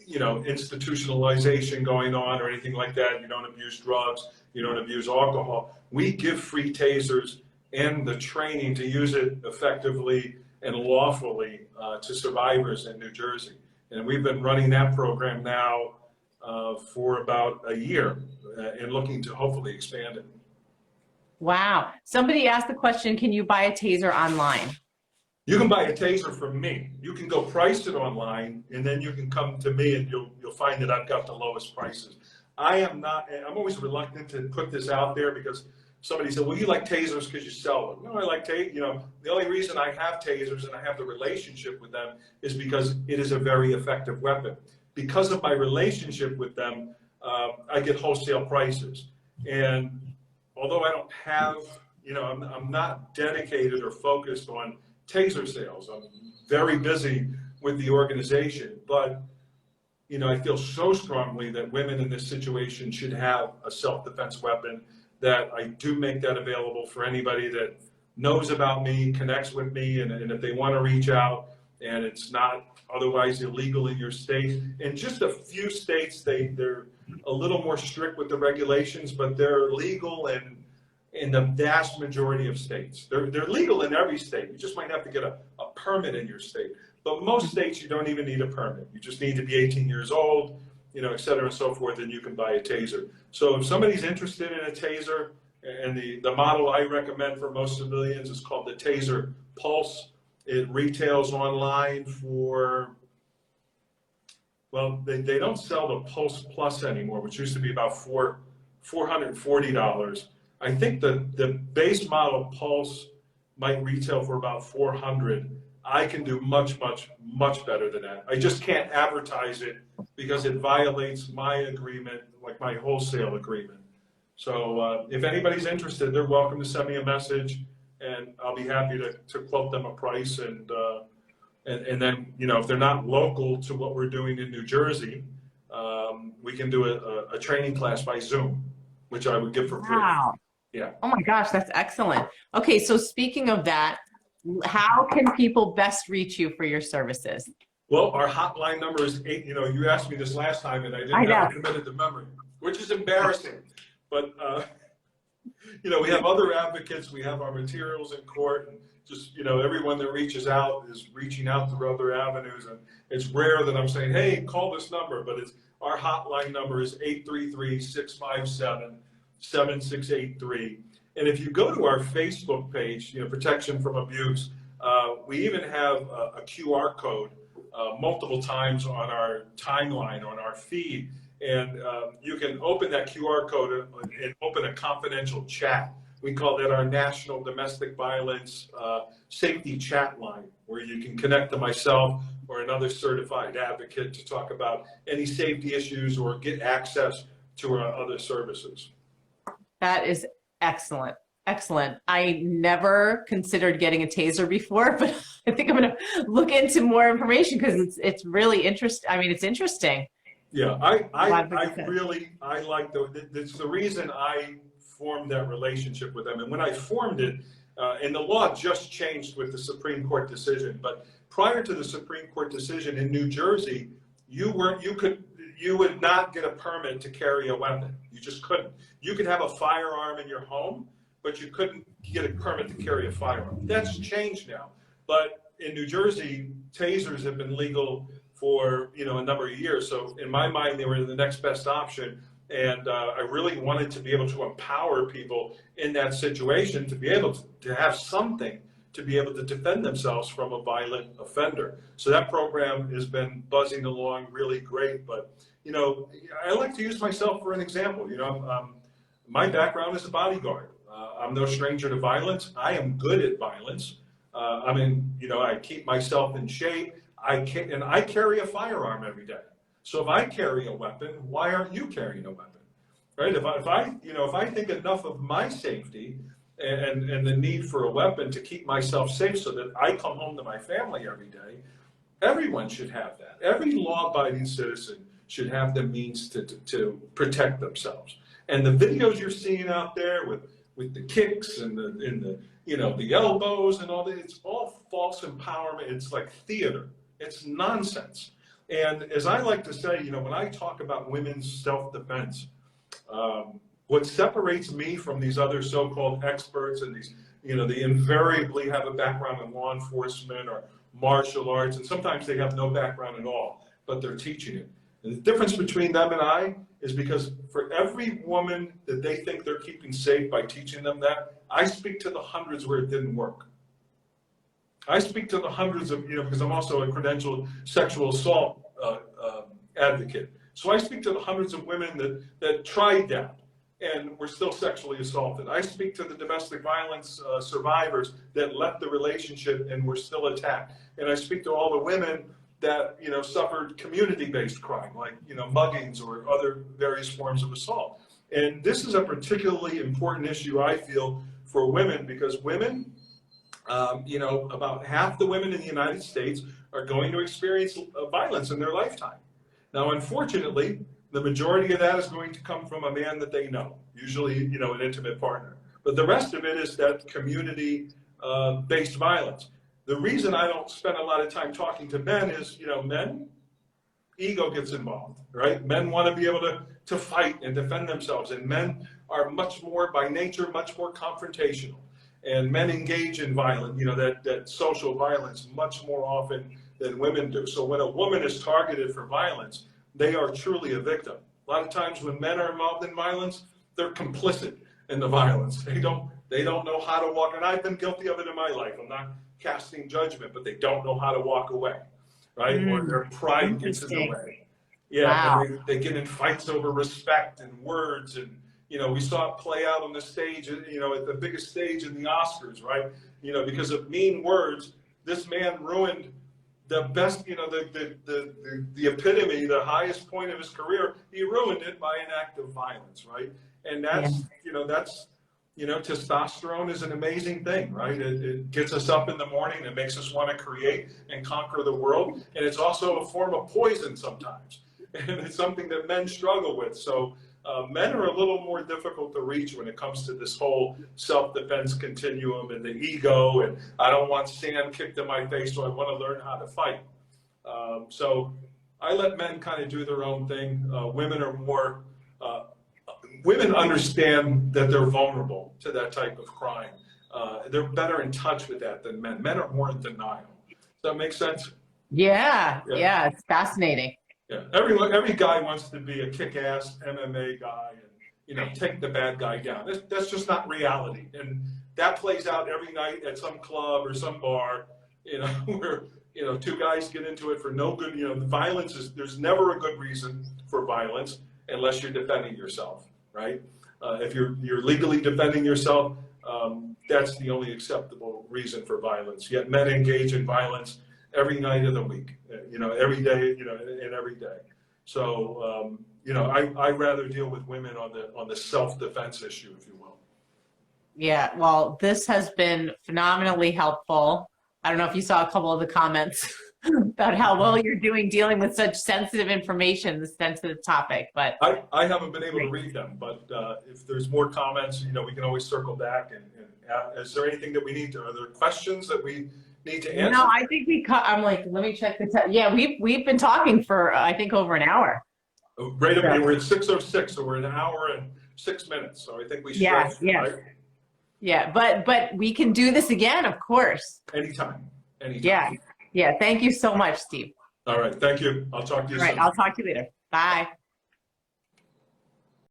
institutionalization going on or anything like that, you don't abuse drugs, you don't abuse alcohol, we give free tasers and the training to use it effectively and lawfully to survivors in New Jersey. And we've been running that program now for about a year and looking to hopefully expand it. Wow. Somebody asked the question, can you buy a taser online? You can buy a taser from me. You can go price it online, and then you can come to me and you'll find that I've got the lowest prices. I'm always reluctant to put this out there because somebody said, well, you like tasers because you sell them. No, I like tasers. The only reason I have tasers and I have the relationship with them is because it is a very effective weapon. Because of my relationship with them, I get wholesale prices. And although I don't have, I'm not dedicated or focused on taser sales. I'm very busy with the organization, but I feel so strongly that women in this situation should have a self-defense weapon that I do make that available for anybody that knows about me, connects with me, and if they want to reach out and it's not otherwise illegal in your state. In just a few states, they're a little more strict with the regulations, but they're legal in the vast majority of states. They're legal in every state. You just might have to get a permit in your state. But most states, you don't even need a permit. You just need to be 18 years old, et cetera and so forth, and you can buy a taser. So if somebody's interested in a taser, and the model I recommend for most civilians is called the Taser Pulse. It retails online for, well, they don't sell the Pulse Plus anymore, which used to be about $440. I think the base model Pulse might retail for about $400. I can do much, much, much better than that. I just can't advertise it because it violates my agreement, like my wholesale agreement. So if anybody's interested, they're welcome to send me a message, and I'll be happy to quote them a price. And then, if they're not local to what we're doing in New Jersey, we can do a training class by Zoom, which I would give for free. Wow. Yeah. Oh my gosh, that's excellent. Okay, so speaking of that, how can people best reach you for your services? Well, our hotline number is 8. You asked me this last time, and I didn't have it committed to memory, which is embarrassing. But we have other advocates. We have our materials in court, and just everyone that reaches out is reaching out through other avenues. And it's rare that I'm saying, "Hey, call this number," but our hotline number is 833-657-7683. And if you go to our Facebook page, Protection from Abuse, we even have a QR code multiple times on our timeline, on our feed. And you can open that QR code and open a confidential chat. We call that our National Domestic Violence Safety Chat Line, where you can connect to myself or another certified advocate to talk about any safety issues or get access to our other services. That is excellent. Excellent. I never considered getting a taser before, but I think I'm going to look into more information because it's really interesting. I mean, it's interesting. Yeah, I like it's the reason I formed that relationship with them. And when I formed it, and the law just changed with the Supreme Court decision, but prior to the Supreme Court decision in New Jersey, you would not get a permit to carry a weapon. You just couldn't. You could have a firearm in your home, but you couldn't get a permit to carry a firearm. That's changed now. But in New Jersey, tasers have been legal for a number of years. So in my mind, they were the next best option. And I really wanted to be able to empower people in that situation to be able to have something to be able to defend themselves from a violent offender. So that program has been buzzing along really great. But, I like to use myself for an example. My background is a bodyguard. I'm no stranger to violence. I am good at violence. I keep myself in shape. I carry a firearm every day. So if I carry a weapon, why aren't you carrying a weapon? Right? If I think enough of my safety and the need for a weapon to keep myself safe so that I come home to my family every day, everyone should have that. Every law-abiding citizen should have the means to protect themselves. And the videos you're seeing out there with the kicks and the elbows and all that, it's all false empowerment. It's like theater. It's nonsense. And as I like to say, when I talk about women's self-defense, what separates me from these other so-called experts and these, they invariably have a background in law enforcement or martial arts, and sometimes they have no background at all, but they're teaching it. And the difference between them and I is because for every woman that they think they're keeping safe by teaching them that, I speak to the hundreds where it didn't work. I speak to the hundreds of, because I'm also a credentialed sexual assault advocate. So I speak to the hundreds of women that tried that and were still sexually assaulted. I speak to the domestic violence survivors that left the relationship and were still attacked. And I speak to all the women that suffered community-based crime, like muggings or other various forms of assault. And this is a particularly important issue, I feel, for women, because women, about half the women in the United States are going to experience violence in their lifetime. Now, unfortunately, the majority of that is going to come from a man that they know, usually, an intimate partner. But the rest of it is that community-based violence. The reason I don't spend a lot of time talking to men is, men, ego gets involved, right? Men want to be able to fight and defend themselves, and men are much more, by nature, much more confrontational. And men engage in violence, that social violence much more often than women do. So when a woman is targeted for violence, they are truly a victim. A lot of times when men are involved in violence, they're complicit in the violence. They don't know how to walk, and I've been guilty of it in my life. I'm not casting judgment, but they don't know how to walk away, right? Or their pride gets in the way. Yeah, wow. And they get in fights over respect and words, and we saw it play out on the stage, at the biggest stage in the Oscars, right? Because of mean words, this man ruined the best, the epitome, the highest point of his career. He ruined it by an act of violence, right? And that's, testosterone is an amazing thing, right? It gets us up in the morning. It makes us want to create and conquer the world. And it's also a form of poison sometimes. And it's something that men struggle with. So men are a little more difficult to reach when it comes to this whole self-defense continuum and the ego, and I don't want sand kicked in my face, so I want to learn how to fight. So I let men kind of do their own thing. Women are more, women understand that they're vulnerable to that type of crime. They're better in touch with that than men. Men are more in denial. Does that make sense? Yeah, it's fascinating. Yeah, every guy wants to be a kick-ass MMA guy and take the bad guy down. That's just not reality, and that plays out every night at some club or some bar, where you know, two guys get into it for no good, you know, the violence is, there's never a good reason for violence unless you're defending yourself, right? If you're legally defending yourself, that's the only acceptable reason for violence. Yet men engage in violence every night of the week, you know, every day, you know, and every day. So, you know, I rather deal with women on the self-defense issue, if you will. Yeah, well, this has been phenomenally helpful. I don't know if you saw a couple of the comments about how well you're doing dealing with such sensitive information, the sensitive topic, but I haven't been able to read them, but if there's more comments, you know, we can always circle back and is there anything that we need to, are there questions that we need to answer? no, I think I'm like, let me check the time. Yeah, we've been talking for, I think, over an hour. Right up, we're at 6:06, so we're an hour and 6 minutes, so I think we should. Yeah, yeah. Right? Yeah, but we can do this again, of course. Anytime. Yeah, yeah. Thank you so much, Steve. All right, thank you. I'll talk to you soon. All right, I'll talk to you later. Bye.